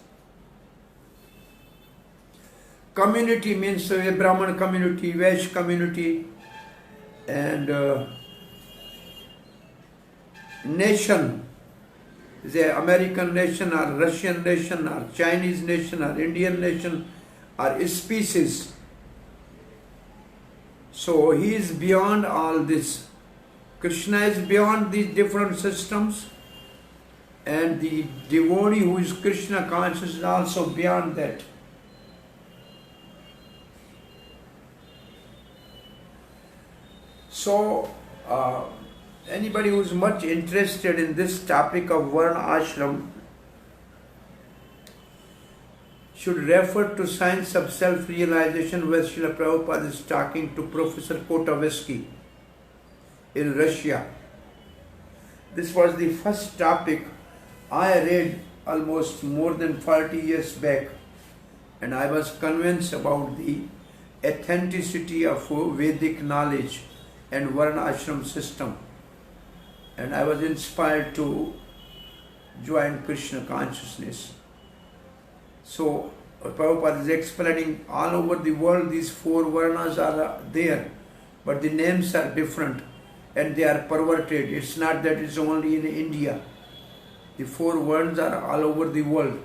[SPEAKER 1] Community means a Brahman community, Vaishya community, and nation, the American nation or Russian nation or Chinese nation or Indian nation or species. So he is beyond all this. Krishna is beyond these different systems, and the devotee who is Krishna conscious is also beyond that. So, anybody who is much interested in this topic of Varna Ashram should refer to Science of Self-Realization, where Srila Prabhupada is talking to Professor Kotovsky in Russia. This was the first topic I read almost more than 40 years back, and I was convinced about the authenticity of Vedic knowledge and Varna Ashram system. and I was inspired to join Krishna consciousness. So Prabhupada is explaining all over the world these four varnas are there, but the names are different and they are perverted. It's not that it's only in India. The four varnas are all over the world.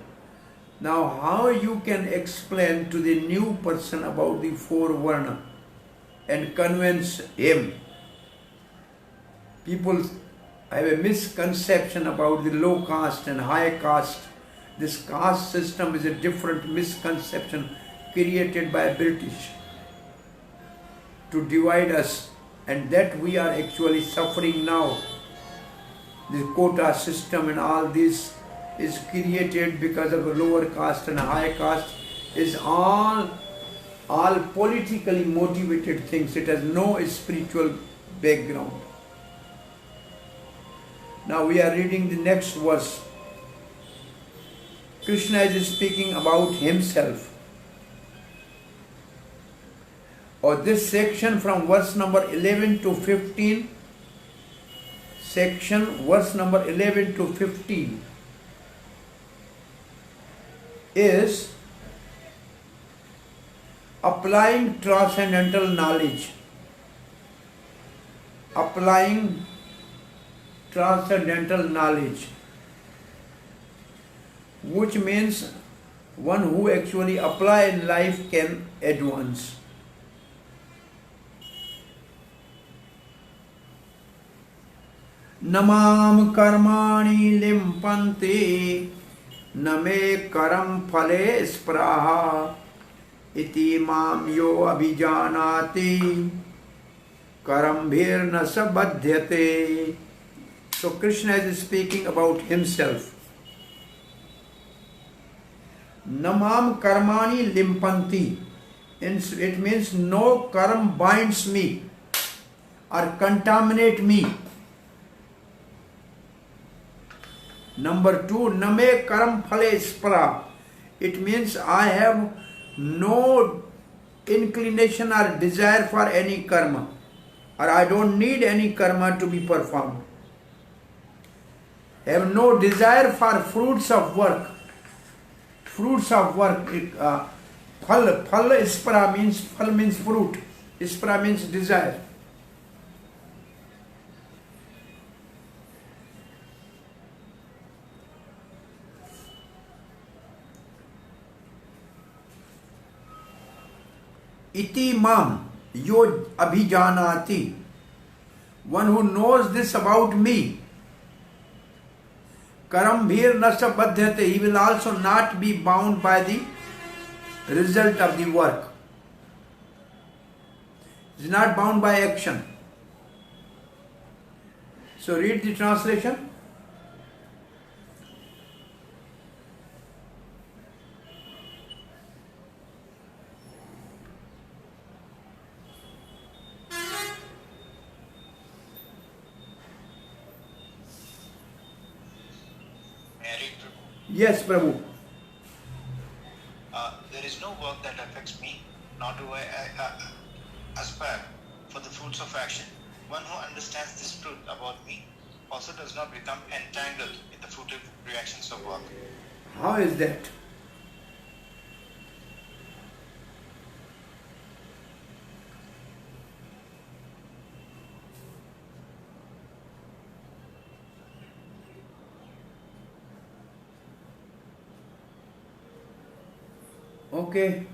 [SPEAKER 1] Now how you can explain to the new person about the four varna and convince him? People have a misconception about the low caste and high caste. This caste system is a different misconception created by British to divide us, and that we are actually suffering now. The quota system and all this is created because of a lower caste and a high caste. Is all politically motivated things. It has no spiritual background. Now we are reading the next verse. Krishna is speaking about himself. Or this section from verse number 11 to 15, verse number 11 to 15 is applying transcendental knowledge. Applying transcendental knowledge, which means one who actually apply in life can advance. Namam karmani limpante name karam phale spraha iti mam yo abhijanati karambhir nasa badhyate. So Krishna is speaking about himself. Namam karmani limpanti. It means no karma binds me or contaminate me. Number two, name karam phale spara. It means I have no inclination or desire for any karma, or I don't need any karma to be performed. Have no desire for fruits of work. Fruits of work. Phal ispara means, phal means fruit. Ispara means desire. Iti mam yo abhijanati. One who knows this about me. Karambhir nasa badhyate. He will also not be bound by the result of the work. He is not bound by action. So read the translation. Yes, Prabhu.
[SPEAKER 2] There is no work that affects me, nor do I aspire for the fruits of action. One who understands this truth about me also does not become entangled in the fruitive reactions of work.
[SPEAKER 1] How is that? Okay.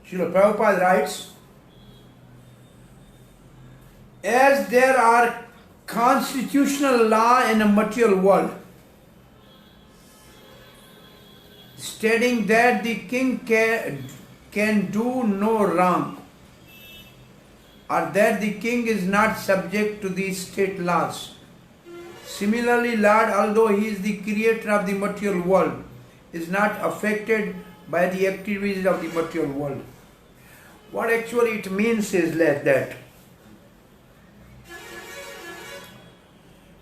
[SPEAKER 1] Srila Prabhupada writes, as there are constitutional law in a material world stating that the king can do no wrong, or that the king is not subject to the state laws. Similarly, Lord, although he is the creator of the material world, is not affected by the activities of the material world. What actually it means is like that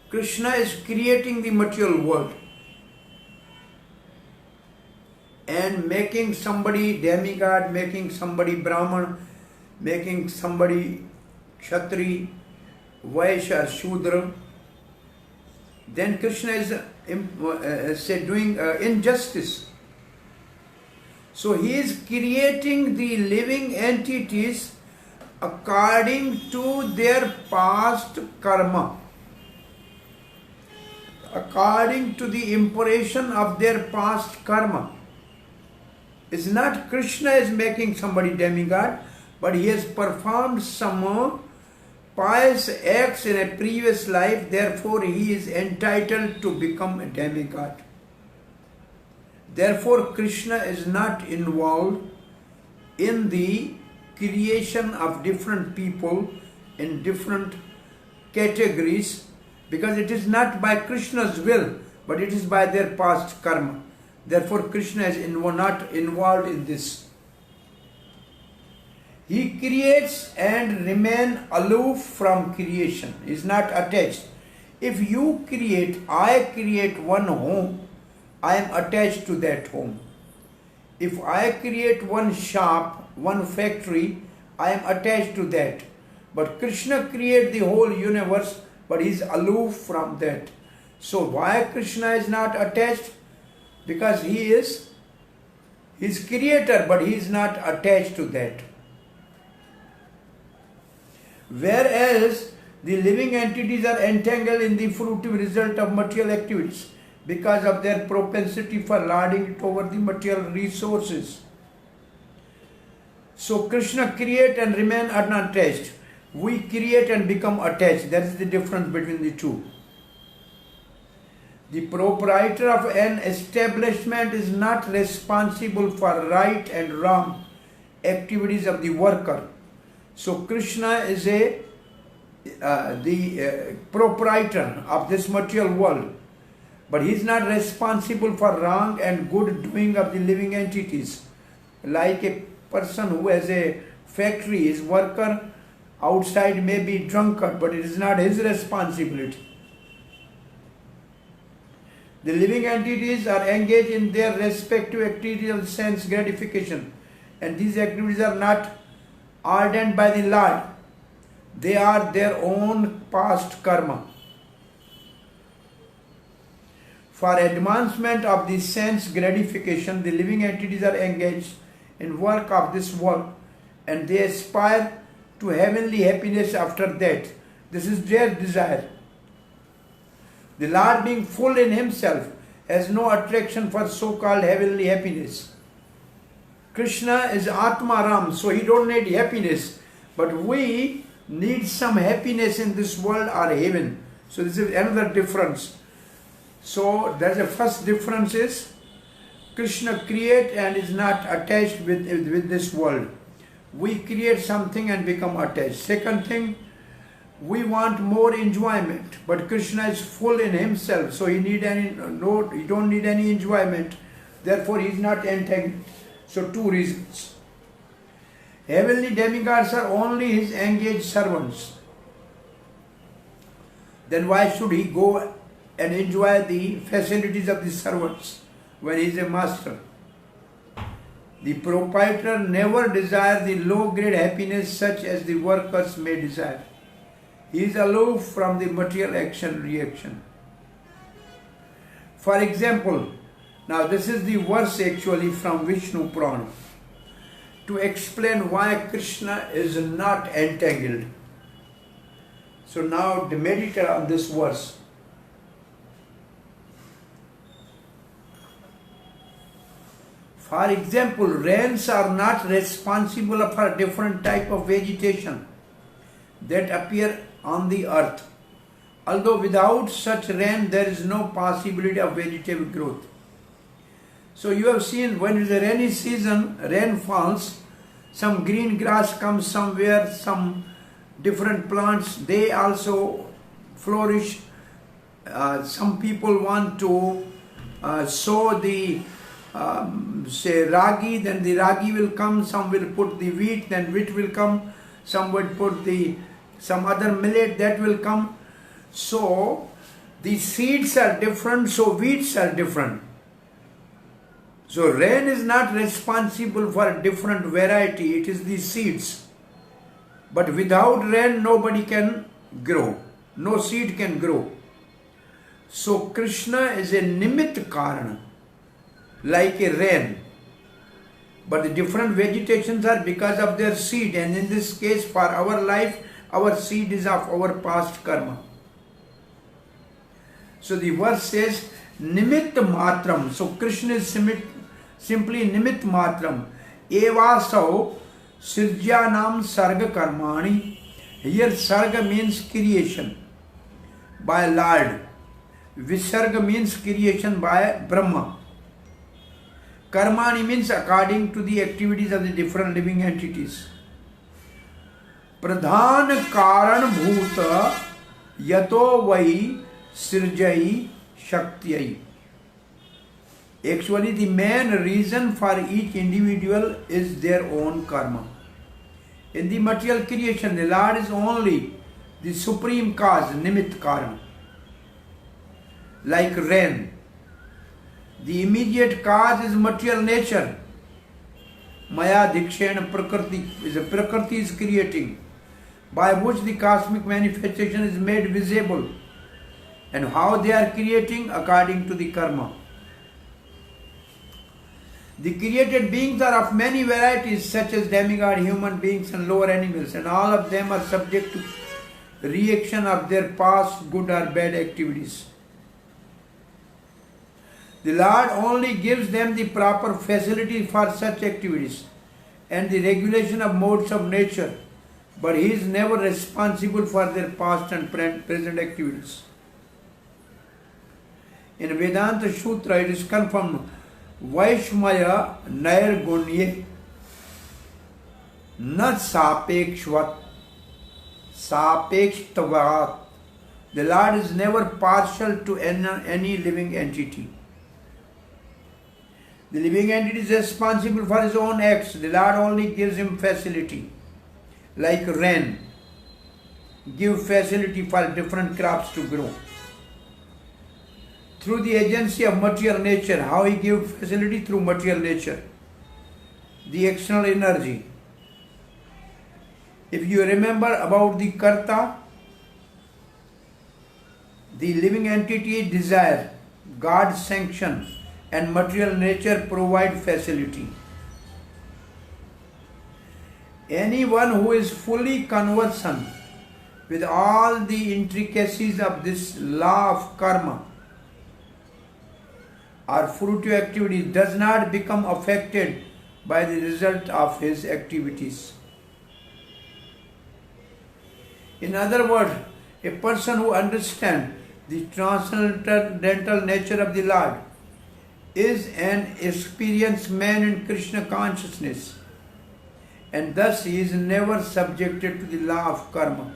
[SPEAKER 1] Krishna is creating the material world and making somebody demigod, making somebody Brahman, making somebody Kshatri, Vaishya, Shudra. Then Krishna is doing injustice. So he is creating the living entities according to their past karma, according to the impression of their past karma. It's not Krishna is making somebody demigod, but he has performed some pious acts in a previous life, therefore he is entitled to become a demigod. Therefore Krishna is not involved in the creation of different people in different categories, because it is not by Krishna's will, but it is by their past karma. Therefore Krishna is not involved in this. He creates and remains aloof from creation. He is not attached. If you create, I create one home, I am attached to that home. If I create one shop, one factory, I am attached to that. But Krishna creates the whole universe, but he is aloof from that. So why Krishna is not attached? Because he is his creator, but he is not attached to that. Whereas the living entities are entangled in the fruitive result of material activities because of their propensity for lording it over the material resources. So Krishna create and remain unattached. We create and become attached. That is the difference between the two. The proprietor of an establishment is not responsible for right and wrong activities of the worker. So Krishna is the proprietor of this material world, but he is not responsible for wrong and good doing of the living entities. Like a person who has a factory, his worker outside may be drunkard, but it is not his responsibility. The living entities are engaged in their respective activities of sense gratification, and these activities are not ordained by the Lord. They are their own past karma. For advancement of the sense gratification, the living entities are engaged in work of this world, and they aspire to heavenly happiness after death. This is their desire. The Lord, being full in himself, has no attraction for so-called heavenly happiness. Krishna is Atma Ram, so he don't need happiness. But we need some happiness in this world or heaven. So this is another difference. So that's the first difference is Krishna create and is not attached with this world. We create something and become attached. Second thing, we want more enjoyment, but Krishna is full in himself, so he don't need any enjoyment. Therefore, he is not entangled. So, two reasons. Heavenly demigods are only his engaged servants. Then why should he go and enjoy the facilities of the servants when he is a master? The proprietor never desires the low-grade happiness such as the workers may desire. He is aloof from the material action-reaction. For example, now this is the verse actually from Vishnu Purana to explain why Krishna is not entangled. So now meditate on this verse. For example, rains are not responsible for different type of vegetation that appear on the earth. Although without such rain, there is no possibility of vegetable growth. So you have seen when it is a rainy season, rain falls, some green grass comes somewhere, some different plants, they also flourish. Some people want to sow the say ragi, then the ragi will come, some will put the wheat, then wheat will come, some will put some other millet, that will come. So the seeds are different, so wheats are different. So rain is not responsible for a different variety, it is the seeds. But without rain, nobody can grow. No seed can grow. So Krishna is a nimit karana, like a rain. But the different vegetations are because of their seed. And in this case, for our life, our seed is of our past karma. So the verse says, nimit matram. So Krishna is simply nimit matram. Evasau sirjanam sarga karmani. Here sarga means creation by Lord. Visarga means creation by Brahma. Karmani means according to the activities of the different living entities. Pradhan karan bhuta yato vai sirjai shaktiyai. Actually, the main reason for each individual is their own karma. In the material creation, the Lord is only the supreme cause, nimit karma. Like rain. The immediate cause is material nature. Maya dikshena prakriti. Prakriti is creating, by which the cosmic manifestation is made visible. And how they are creating? According to the karma. The created beings are of many varieties, such as demigod, human beings and lower animals, and all of them are subject to reaction of their past good or bad activities. The Lord only gives them the proper facility for such activities and the regulation of modes of nature, but He is never responsible for their past and present activities. In Vedanta Sutra it is confirmed, Vaishmaya Nair Gunye Na Sapekshvat Sapekshtavat. The Lord is never partial to any living entity. The living entity is responsible for his own acts. The Lord only gives him facility. Like rain, give facility for different crops to grow. Through the agency of material nature, how He gives facility? Through material nature, the external energy. If you remember about the karta, the living entity desire, God sanction, and material nature provide facility. Anyone who is fully conversant with all the intricacies of this law of karma or fruitive activity does not become affected by the result of his activities. In other words, a person who understands the transcendental nature of the Lord is an experienced man in Krishna consciousness, and thus he is never subjected to the law of karma.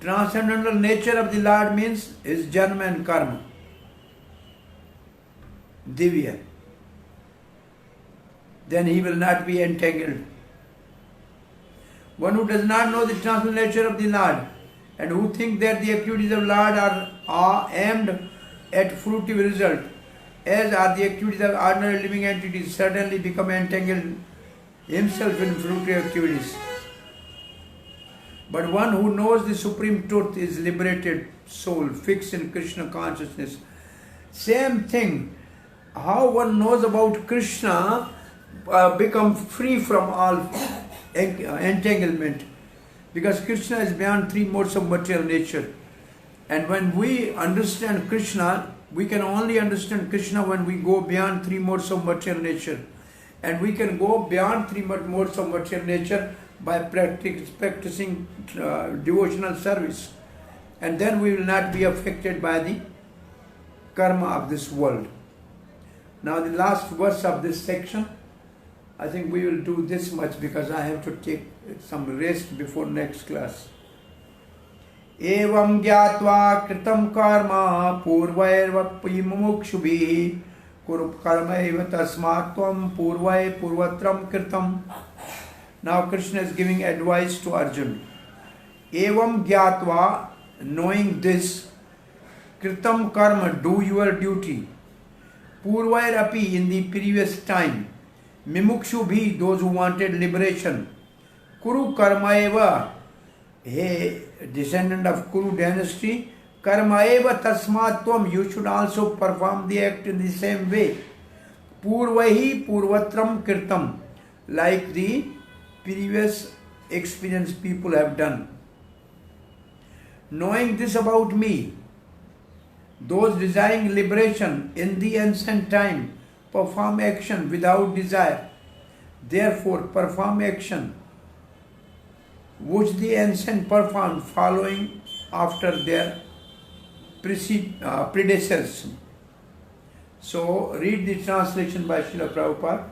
[SPEAKER 1] Transcendental nature of the Lord means his janma and karma, divya. Then he will not be entangled. One who does not know the transcendental nature of the Lord and who think that the activities of Lord are aimed at fruitive result, as are the activities of ordinary living entities, certainly become entangled himself in fruitive activities. But one who knows the supreme truth is liberated soul, fixed in Krishna consciousness. Same thing, how one knows about Krishna become free from all entanglement, because Krishna is beyond three modes of material nature. And when we understand Krishna, we can only understand Krishna when we go beyond three modes of material nature. And we can go beyond three modes of material nature by practicing devotional service. And then we will not be affected by the karma of this world. Now the last verse of this section, I think we will do this much because I have to take some rest before next class. Evam gyatva kritam karma purvairvapi mumukshubhi kuru karmaiva tasmatvam purvai purvatram kritam. Now Krishna is giving advice to Arjuna. Evam gyatva, knowing this, kritam karma, do your duty. Purvairapi, in the previous time. Mimukshubhi, those who wanted liberation. Kuru karmaeva, hey, descendant of Kuru dynasty. Karmaeva tasmatvam, you should also perform the act in the same way. Purvahi purvatram kirtam, like the previous experienced people have done. Knowing this about me, those desiring liberation in the ancient time perform action without desire. Therefore, perform action which the ancient performed following after their predecessors. So, read the translation by Srila Prabhupada.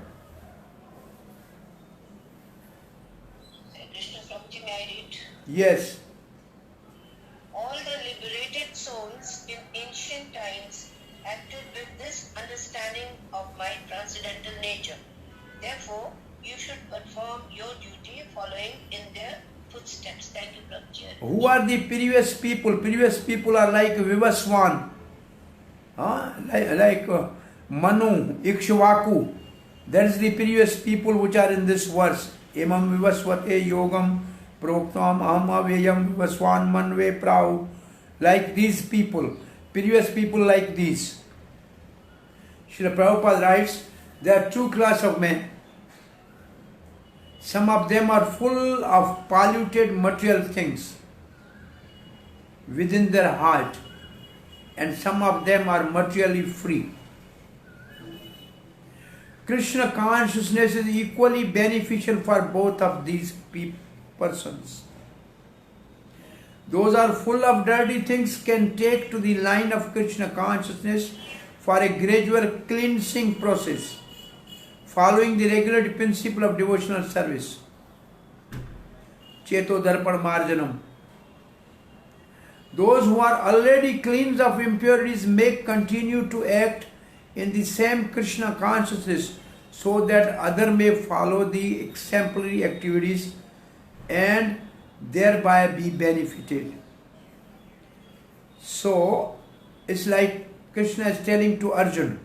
[SPEAKER 4] Krishna Prabhuji, may I read?
[SPEAKER 1] Yes.
[SPEAKER 4] All the liberated souls in ancient times acted with this understanding of my transcendental nature. Therefore, you should perform your duty following in their footsteps. Thank you, Prabhuji.
[SPEAKER 1] Who are the previous people? Previous people are like Vivaswan, like Manu, Ikshvaku. That is the previous people which are in this verse. Imam Vivasvate Yogam Proktam Aham Aveyam Vivaswan Manve Prau. Like these people, previous people like these. Srila Prabhupada writes, there are two classes of men. Some of them are full of polluted material things within their heart, and some of them are materially free. Krishna consciousness is equally beneficial for both of these persons. Those are full of dirty things can take to the line of Krishna consciousness for a gradual cleansing process, following the regular principle of devotional service. Cheto Darpan Marjanam. Those who are already cleansed of impurities may continue to act in the same Krishna consciousness so that others may follow the exemplary activities and thereby be benefited. So, it's like Krishna is telling to Arjuna,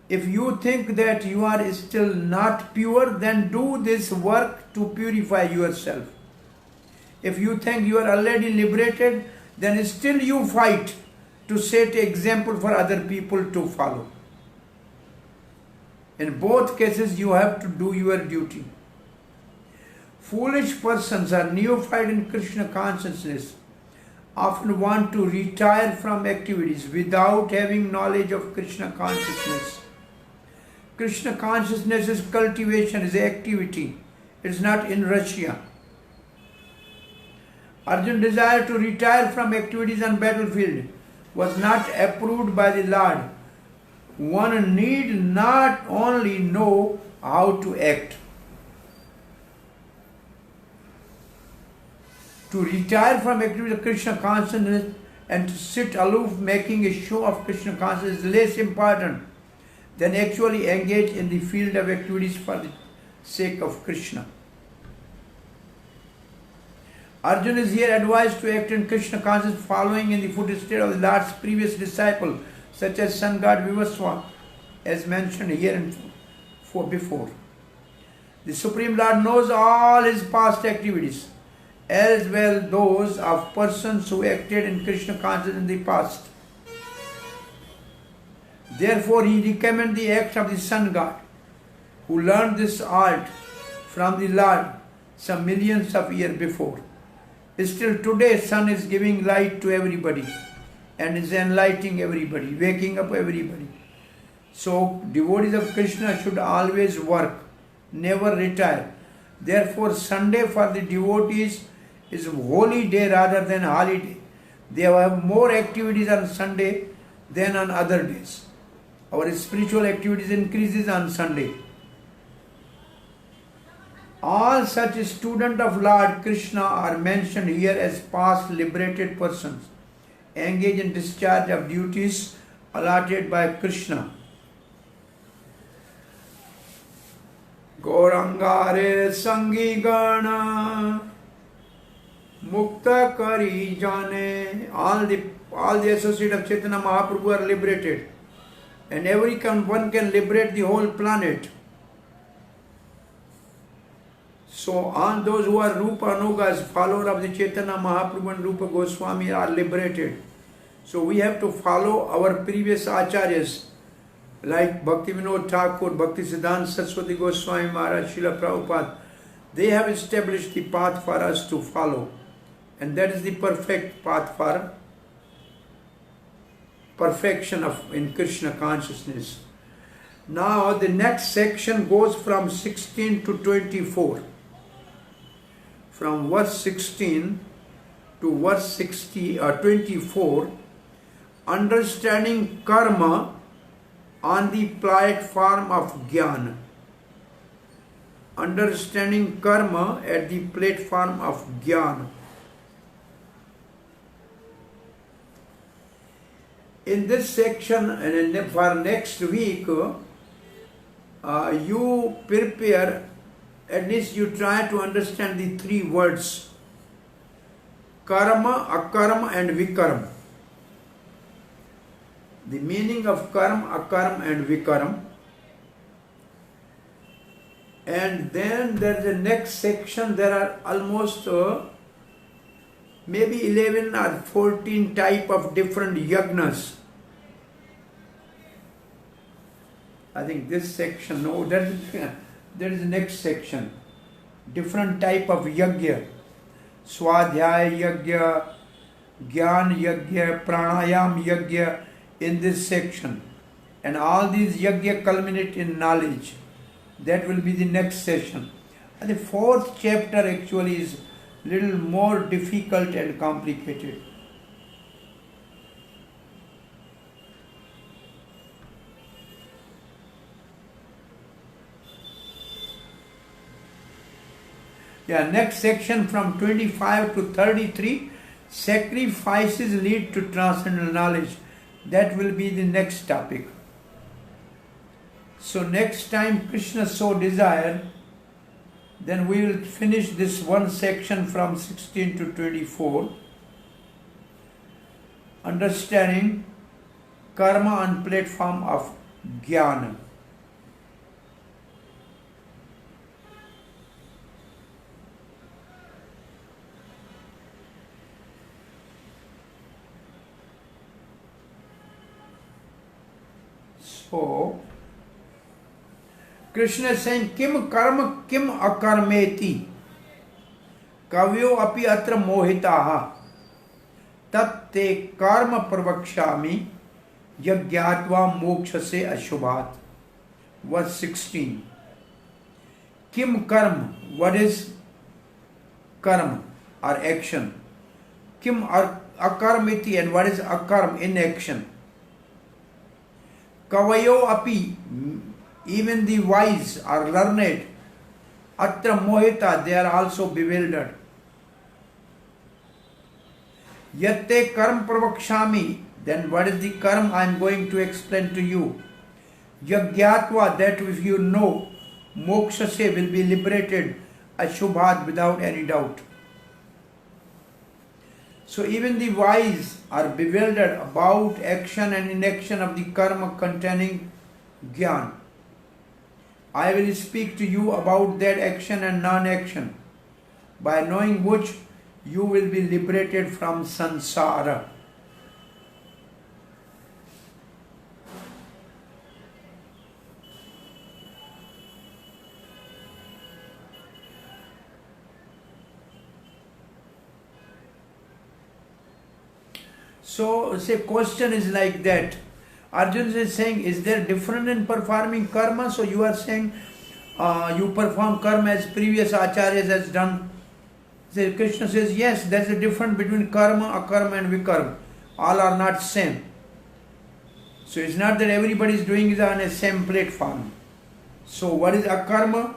[SPEAKER 1] if you think that you are still not pure, then do this work to purify yourself. If you think you are already liberated, then still you fight to set an example for other people to follow. In both cases, you have to do your duty. Foolish persons are neophyte in Krishna consciousness, often want to retire from activities without having knowledge of Krishna consciousness. Krishna consciousness is cultivation, is activity. It is not in Russia. Arjuna desire to retire from activities on battlefield was not approved by the Lord. One need not only know how to act. To retire from activities of Krishna consciousness and to sit aloof making a show of Krishna consciousness is less important than actually engage in the field of activities for the sake of Krishna. Arjuna is here advised to act in Krishna consciousness following in the footsteps of the Lord's previous disciple, such as sun god Vivaswan, as mentioned here and before. The Supreme Lord knows all his past activities, as well those of persons who acted in Krishna consciousness in the past. Therefore, he recommends the act of the sun god, who learned this art from the Lord some millions of years before. Still today, sun is giving light to everybody and is enlightening everybody, waking up everybody. So, devotees of Krishna should always work, never retire. Therefore, Sunday for the devotees is a holy day rather than holiday. They have more activities on Sunday than on other days. Our spiritual activities increases on Sunday. All such students of Lord Krishna are mentioned here as past liberated persons, engaged in discharge of duties allotted by Krishna. Gaurangare Sangi Gana Mukta Kari Jane. All the associates of Chaitanya Mahaprabhu are liberated, and one can liberate the whole planet. So all those who are Rupa Anugas, follower of the Chaitanya Mahaprabhu and Rupa Goswami, are liberated. So we have to follow our previous acharyas like Bhakti Vinod Thakur, Bhakti Siddhanta Saraswati Goswami Maharaj, Srila Prabhupada. They have established the path for us to follow, and that is the perfect path for perfection in Krishna consciousness. Now the next section goes from 16 to 24. From verse 16 to verse 24, understanding karma on the platform of jnana. Understanding karma at the platform of jnana. In this section, and for next week, you prepare, at least you try to understand the three words: karma, akarma and vikarma. The meaning of karma, akarma and vikarma. And then there is the next section. There are almost maybe 11 or 14 type of different yagnas. I think this section, no, there is the next section. Different type of yagya. Swadhyaya yagya, Gyan yagya, Pranayam yagya in this section. And all these yagya culminate in knowledge. That will be the next session. And the fourth chapter actually is little more difficult and complicated. Yeah, next section from 25 to 33, sacrifices lead to transcendental knowledge. That will be the next topic. So next time Krishna so desire, then we will finish this one section from 16 to 24. Understanding karma on platform of jnana. So Krishna is saying, Kim karma kim akarmeti kavyo api atra mohitaha tatte karma pravakshami yagyatva mokshase ashubhat. Verse 16. Kim karma, what is karma or action? Kim akarmeti, and what is akarm, inaction? Kavayo api, even the wise or learned, atra mohita, they are also bewildered. Yatte karma pravakshami, then what is the karma I am going to explain to you? Yagyatva, that if you know, mokshase, will be liberated, ashubhat, without any doubt. So even the wise are bewildered about action and inaction of the karma containing jnana. I will speak to you about that action and non-action, by knowing which you will be liberated from samsara. So, say question is like that. Arjuna is saying, is there difference in performing karma? So you are saying you perform karma as previous acharyas has done. So Krishna says, yes, there is a difference between karma, akarma and vikarma. All are not same. So it's not that everybody is doing it on a same platform. So what is akarma?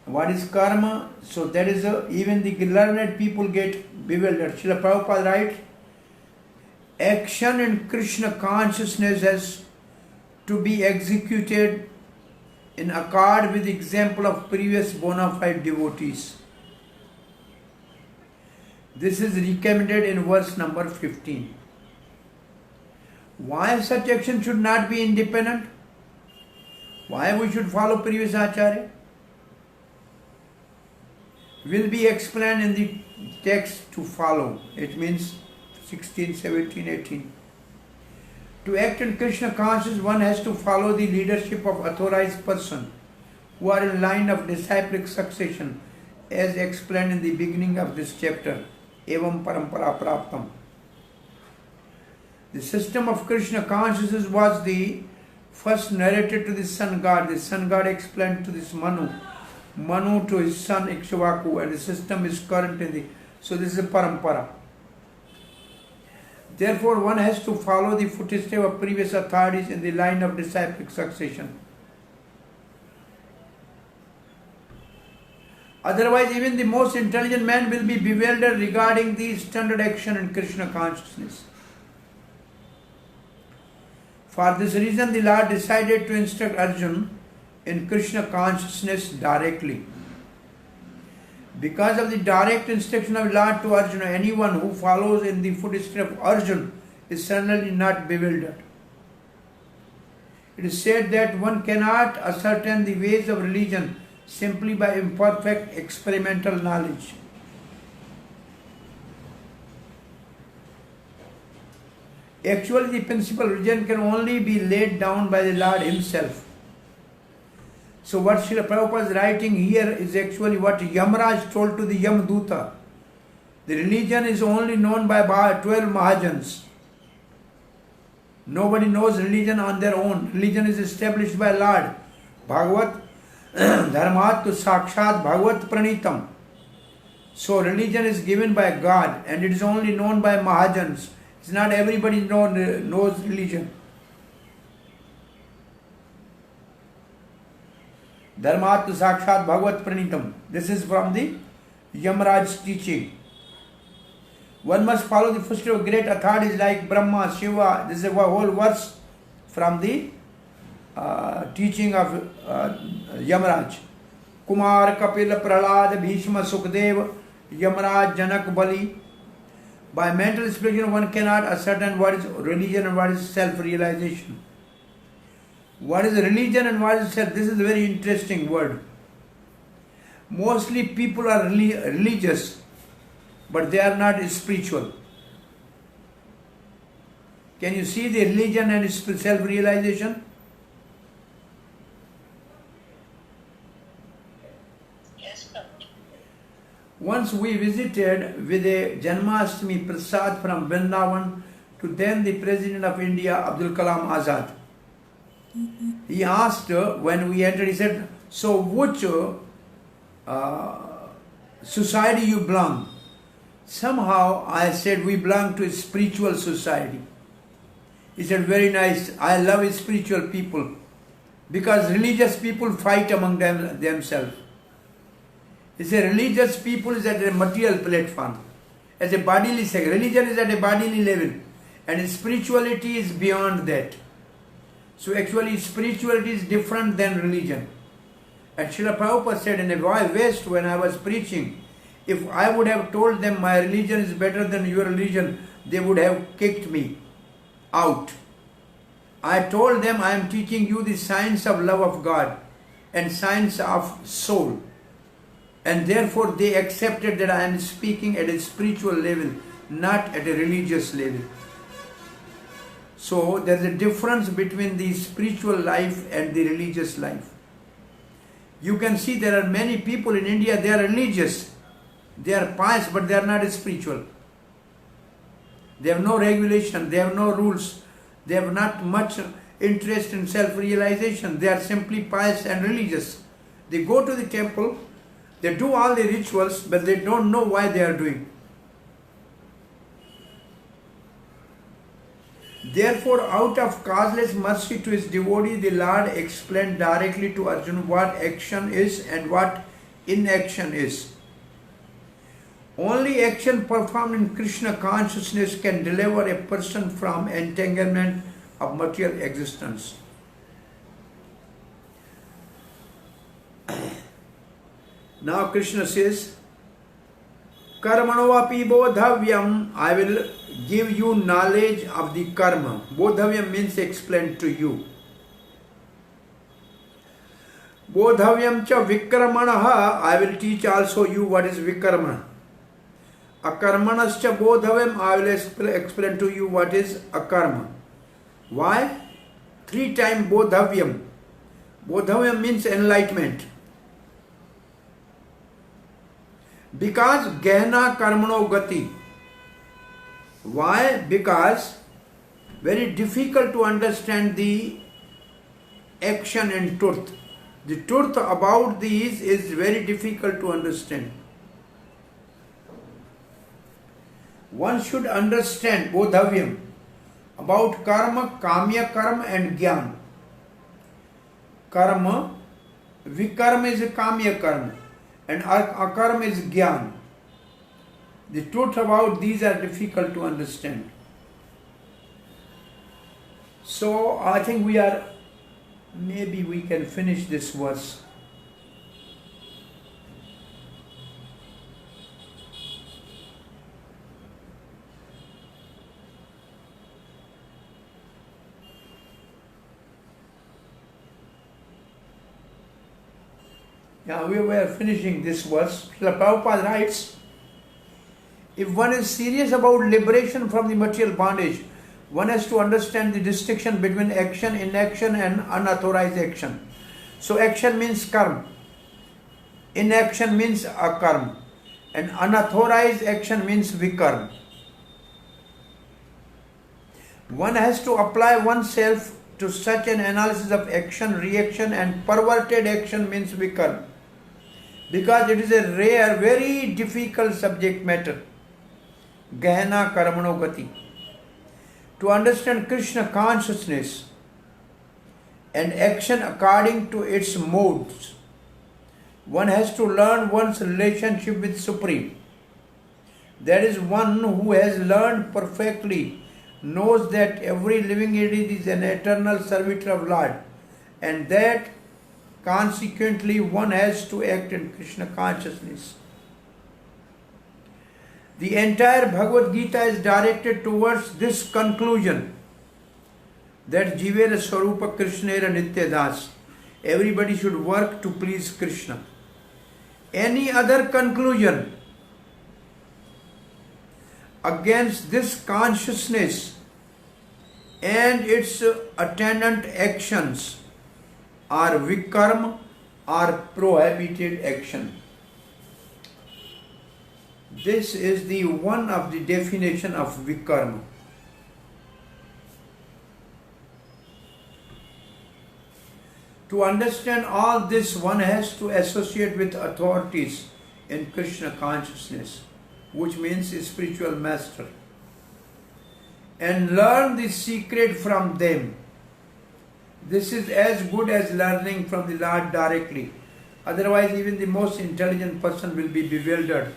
[SPEAKER 1] What is karma? So that is even the learned people get bewildered. Srila Prabhupada writes, action in Krishna consciousness has to be executed in accord with the example of previous bona fide devotees. This is recommended in verse number 15. Why such action should not be independent? Why we should follow previous acharya? Will be explained in the text to follow. It means 16, 17, 18. To act in Krishna consciousness, one has to follow the leadership of authorized person who are in line of disciplic succession, as explained in the beginning of this chapter. Evam parampara praptam. The system of Krishna consciousness was the first narrated to the sun god. The sun god explained to this Manu to his son Ikshvaku, and the system is current in the. So this is a parampara. Therefore, one has to follow the footsteps of previous authorities in the line of disciplic succession. Otherwise, even the most intelligent man will be bewildered regarding the standard action in Krishna consciousness. For this reason, the Lord decided to instruct Arjuna in Krishna consciousness directly. Because of the direct instruction of Lord to Arjuna, anyone who follows in the footsteps of Arjuna is certainly not bewildered. It is said that one cannot ascertain the ways of religion simply by imperfect experimental knowledge. Actually, the principal religion can only be laid down by the Lord Himself. So what Srila Prabhupada is writing here is actually what Yamaraj told to the Yamaduta. The religion is only known by 12 Mahajans. Nobody knows religion on their own. Religion is established by Lord. Bhagavat Dharmat to Sakshat Bhagavat Pranitam. So religion is given by God and it is only known by Mahajans. It's not everybody knows religion. Dharmat to Sakshat Bhagavat Pranitam. This is from the Yamaraj's teaching. One must follow the footsteps of great authorities like Brahma, Shiva. This is a whole verse from the teaching of Yamaraj. Kumar, Kapil, Prahlad, Bhishma, Sukdev, Yamaraj, Janak, Bali. By mental explanation, one cannot ascertain what is religion and what is self-realization. What is religion and what is self? This is a very interesting word. Mostly people are religious, but they are not spiritual. Can you see the religion and self-realization?
[SPEAKER 4] Yes, sir.
[SPEAKER 1] Once we visited with a Janmashtami Prasad from Vrindavan to then the President of India, Abdul Kalam Azad. He asked when we entered, he said, so which society you belong? Somehow I said, we belong to a spiritual society. He said, very nice, I love spiritual people because religious people fight among themselves. He said, religious people is at a material platform. As a bodily sector, religion is at a bodily level and spirituality is beyond that. So actually spirituality is different than religion. And Srila Prabhupada said in the West when I was preaching, if I would have told them my religion is better than your religion, they would have kicked me out. I told them I am teaching you the science of love of God and science of soul. And therefore they accepted that I am speaking at a spiritual level, not at a religious level. So there is a difference between the spiritual life and the religious life. You can see there are many people in India, they are religious, they are pious, but they are not spiritual. They have no regulation, they have no rules, they have not much interest in self-realization. They are simply pious and religious. They go to the temple, they do all the rituals, but they don't know why they are doing. Therefore, out of causeless mercy to his devotee, the Lord explained directly to Arjuna what action is and what inaction is. Only action performed in Krishna consciousness can deliver a person from entanglement of material existence. Now Krishna says, Karmanovapi bodhavyam, I will give you knowledge of the karma. Bodhavyam means explain to you. Bodhavyam cha vikramanaha, I will teach also you what is vikarma. Akarmanascha bodhavyam, I will explain to you what is akarma. Why? 3 times bodhavyam. Bodhavyam means enlightenment. Because gehna karmano gati. Why? Because very difficult to understand the action and truth. The truth about these is very difficult to understand. One should understand bodhavyam about karma, kamya karma and jnana. Karma, vikarma is a kamya karma and akarma is jnana. The truth about these are difficult to understand. So I think maybe we can finish this verse. Yeah, we were finishing this verse. Srila Prabhupada writes, if one is serious about liberation from the material bondage, one has to understand the distinction between action, inaction and unauthorized action. So action means karma, inaction means akarma, and unauthorized action means vikarma. One has to apply oneself to such an analysis of action, reaction and perverted action means vikarma. Because it is a rare, very difficult subject matter. Gehna karmano gati. To understand Krishna consciousness and action according to its modes, one has to learn one's relationship with Supreme. That is, one who has learned perfectly knows that every living entity is an eternal servitor of Lord, and that consequently one has to act in Krishna consciousness. The entire Bhagavad Gita is directed towards this conclusion, that Jivera Swarupa Krishnera Nityadas. Everybody should work to please Krishna. Any other conclusion against this consciousness and its attendant actions are vikarma or prohibited action. This is the one of the definition of vikarma. To understand all this, one has to associate with authorities in Krishna consciousness, which means a spiritual master, and learn the secret from them. This is as good as learning from the Lord directly. Otherwise, even the most intelligent person will be bewildered.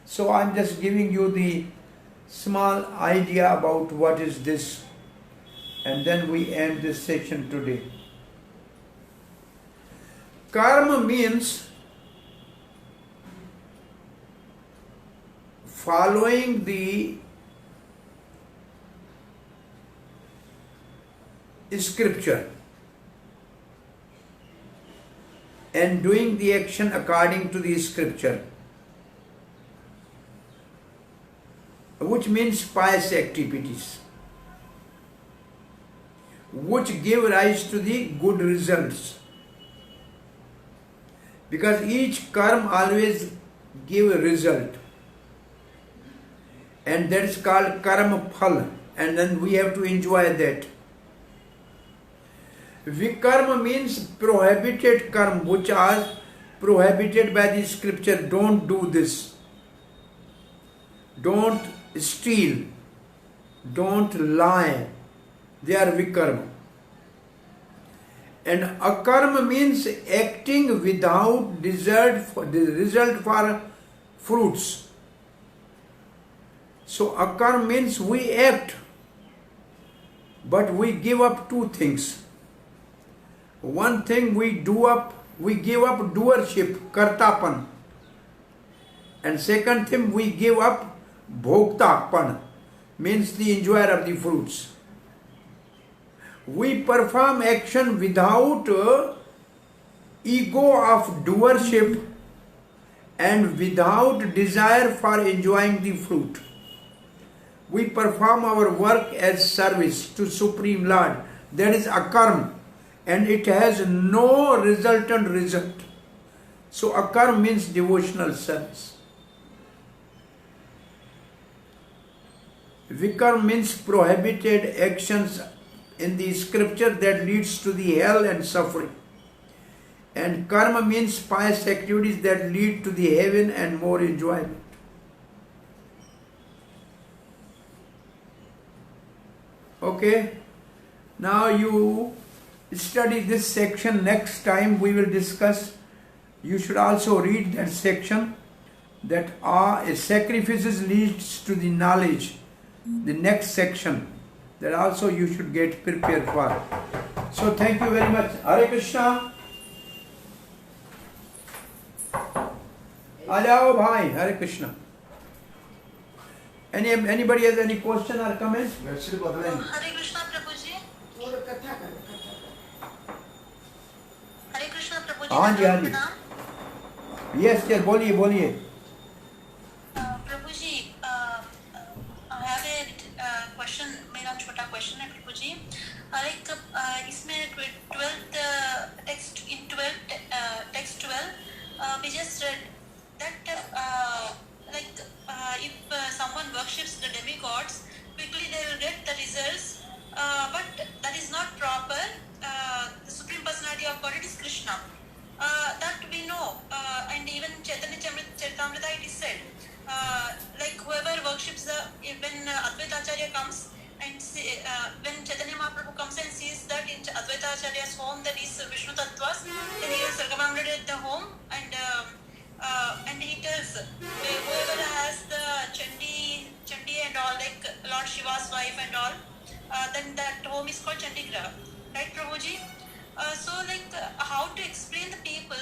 [SPEAKER 1] So I am just giving you the small idea about what is this, and then we end this session today. Karma means following the scripture and doing the action according to the scripture, which means pious activities, which give rise to the good results. Because each karma always give a result, and that is called karma phala, and then we have to enjoy that. Vikarma means prohibited karma, which are prohibited by the scripture. Don't do this. Don't steal. Don't lie. They are vikarma. And akarma means acting without the result for fruits. So akarma means we act, but we give up two things. One thing we give up doership, kartapan. And second thing we give up bhoktapan, means the enjoyer of the fruits. We perform action without ego of doership and without desire for enjoying the fruit. We perform our work as service to Supreme Lord. That is akarma, and it has no resultant result. So akarma means devotional service. Vikarma means prohibited actions in the scripture that leads to the hell and suffering. And karma means pious activities that lead to the heaven and more enjoyment. Okay, now you study this section. Next time we will discuss. You should also read that section, that sacrifices leads to the knowledge. The next section, that also you should get prepared for. So thank you very much. Hare Krishna. Ajao bhai, Hare Krishna. Anybody has any question or comment?
[SPEAKER 4] Hare Krishna Prabhuji. Hare Krishna Prabhuji.
[SPEAKER 1] हाँ जी. Yes, बोलिए.
[SPEAKER 4] Prabhuji, I have a question. मेरा छोटा question है Prabhuji. Like इसमें 12th text in 12th text 12 we just read that if someone worships the demigods, quickly they will get the results, but that is not proper. The Supreme Personality of God, it is Krishna. That we know, and even Chaitanya Charitamrita it is said, like whoever worships when Advaita Acharya comes and when Chaitanya Mahaprabhu comes and sees that in Advaita Acharya's home there is Vishnu Tattvas, then he will circumambulate the home and he tells whoever has the Chandi and all, like Lord Shiva's wife and all, then that home is called Chandigraha, right Prabhuji? So how to explain the people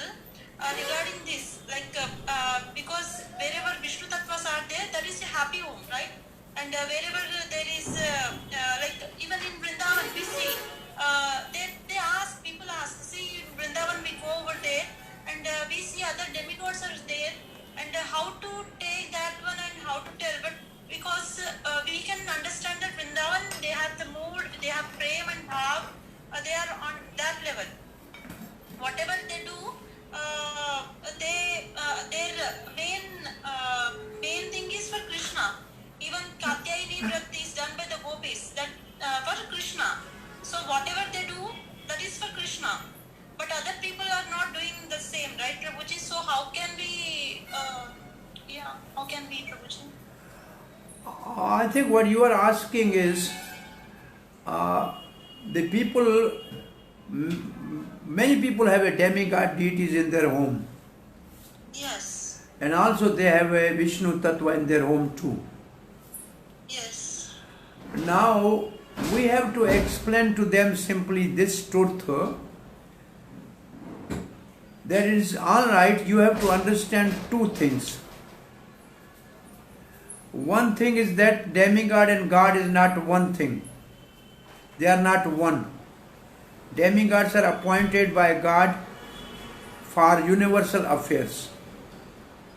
[SPEAKER 4] regarding this, because wherever Vishnu Tattvas are there, that is a happy home, right? And wherever there is even in Vrindavan we see people ask, see in Vrindavan we go over there and we see other demigods are there, and how to take that one and how to tell, but because we can understand that Vrindavan, they have the mood, they have prem and bhav, they are on that level. Whatever they do, their main thing is for Krishna. Even Katyayini Vrakti is done by the gopis, that for Krishna. So whatever they do, that is for Krishna. But other people are not doing the same, right, Prabhuji? So how can we, Prabhuji?
[SPEAKER 1] I think what you are asking is, the people, many people have a demigod deities in their home.
[SPEAKER 4] Yes.
[SPEAKER 1] And also they have a Vishnu Tattva in their home too.
[SPEAKER 4] Yes.
[SPEAKER 1] Now we have to explain to them simply this truth, that it is alright, you have to understand two things. One thing is that demigod and God is not one thing. They are not one. Demigods are appointed by God for universal affairs.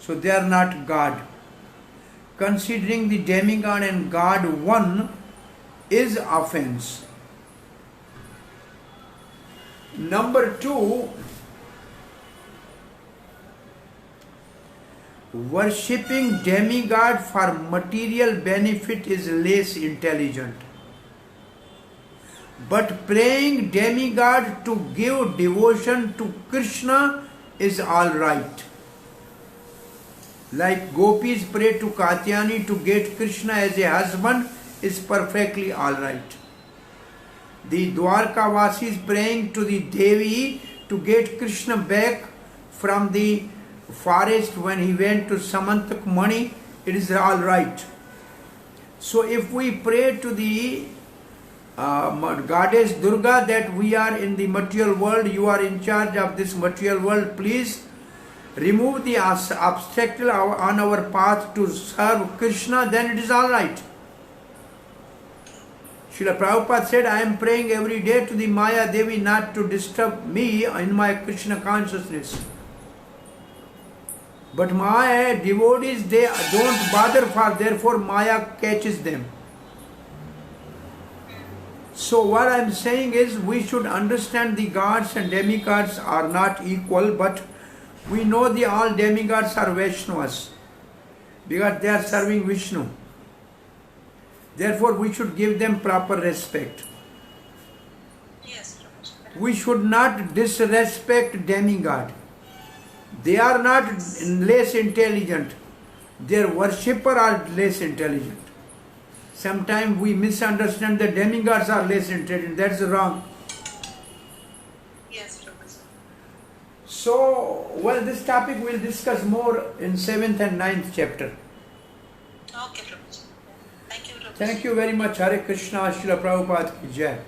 [SPEAKER 1] So they are not God. Considering the demigod and God one is offense. Number two, worshipping demigod for material benefit is less intelligent. But praying demigod to give devotion to Krishna is all right. Like gopis pray to Katyayani to get Krishna as a husband is perfectly all right. The Dwarkavasi is praying to the Devi to get Krishna back from the forest when he went to Samantak Mani. It is all right. So if we pray to the goddess Durga that we are in the material world, you are in charge of this material world, please remove the obstacle on our path to serve Krishna, then it is all right. Srila Prabhupada said, I am praying every day to the Maya Devi not to disturb me in my Krishna consciousness. But my devotees, they don't bother for, therefore Maya catches them. So what I am saying is, we should understand the gods and demigods are not equal, but we know the all demigods are Vaishnavas because they are serving Vishnu. Therefore, we should give them proper respect.
[SPEAKER 4] Yes,
[SPEAKER 1] We should not disrespect demigod. They are not less intelligent. Their worshipper are less intelligent. Sometimes we misunderstand the demigods are less intelligent. That's wrong.
[SPEAKER 4] yes, Professor.
[SPEAKER 1] So, well, this topic we'll discuss more in 7th and 9th chapter.
[SPEAKER 4] Okay, Professor. Thank you, Professor.
[SPEAKER 1] Thank you very much. Hare Krishna, Srila Prabhupada ki Jai.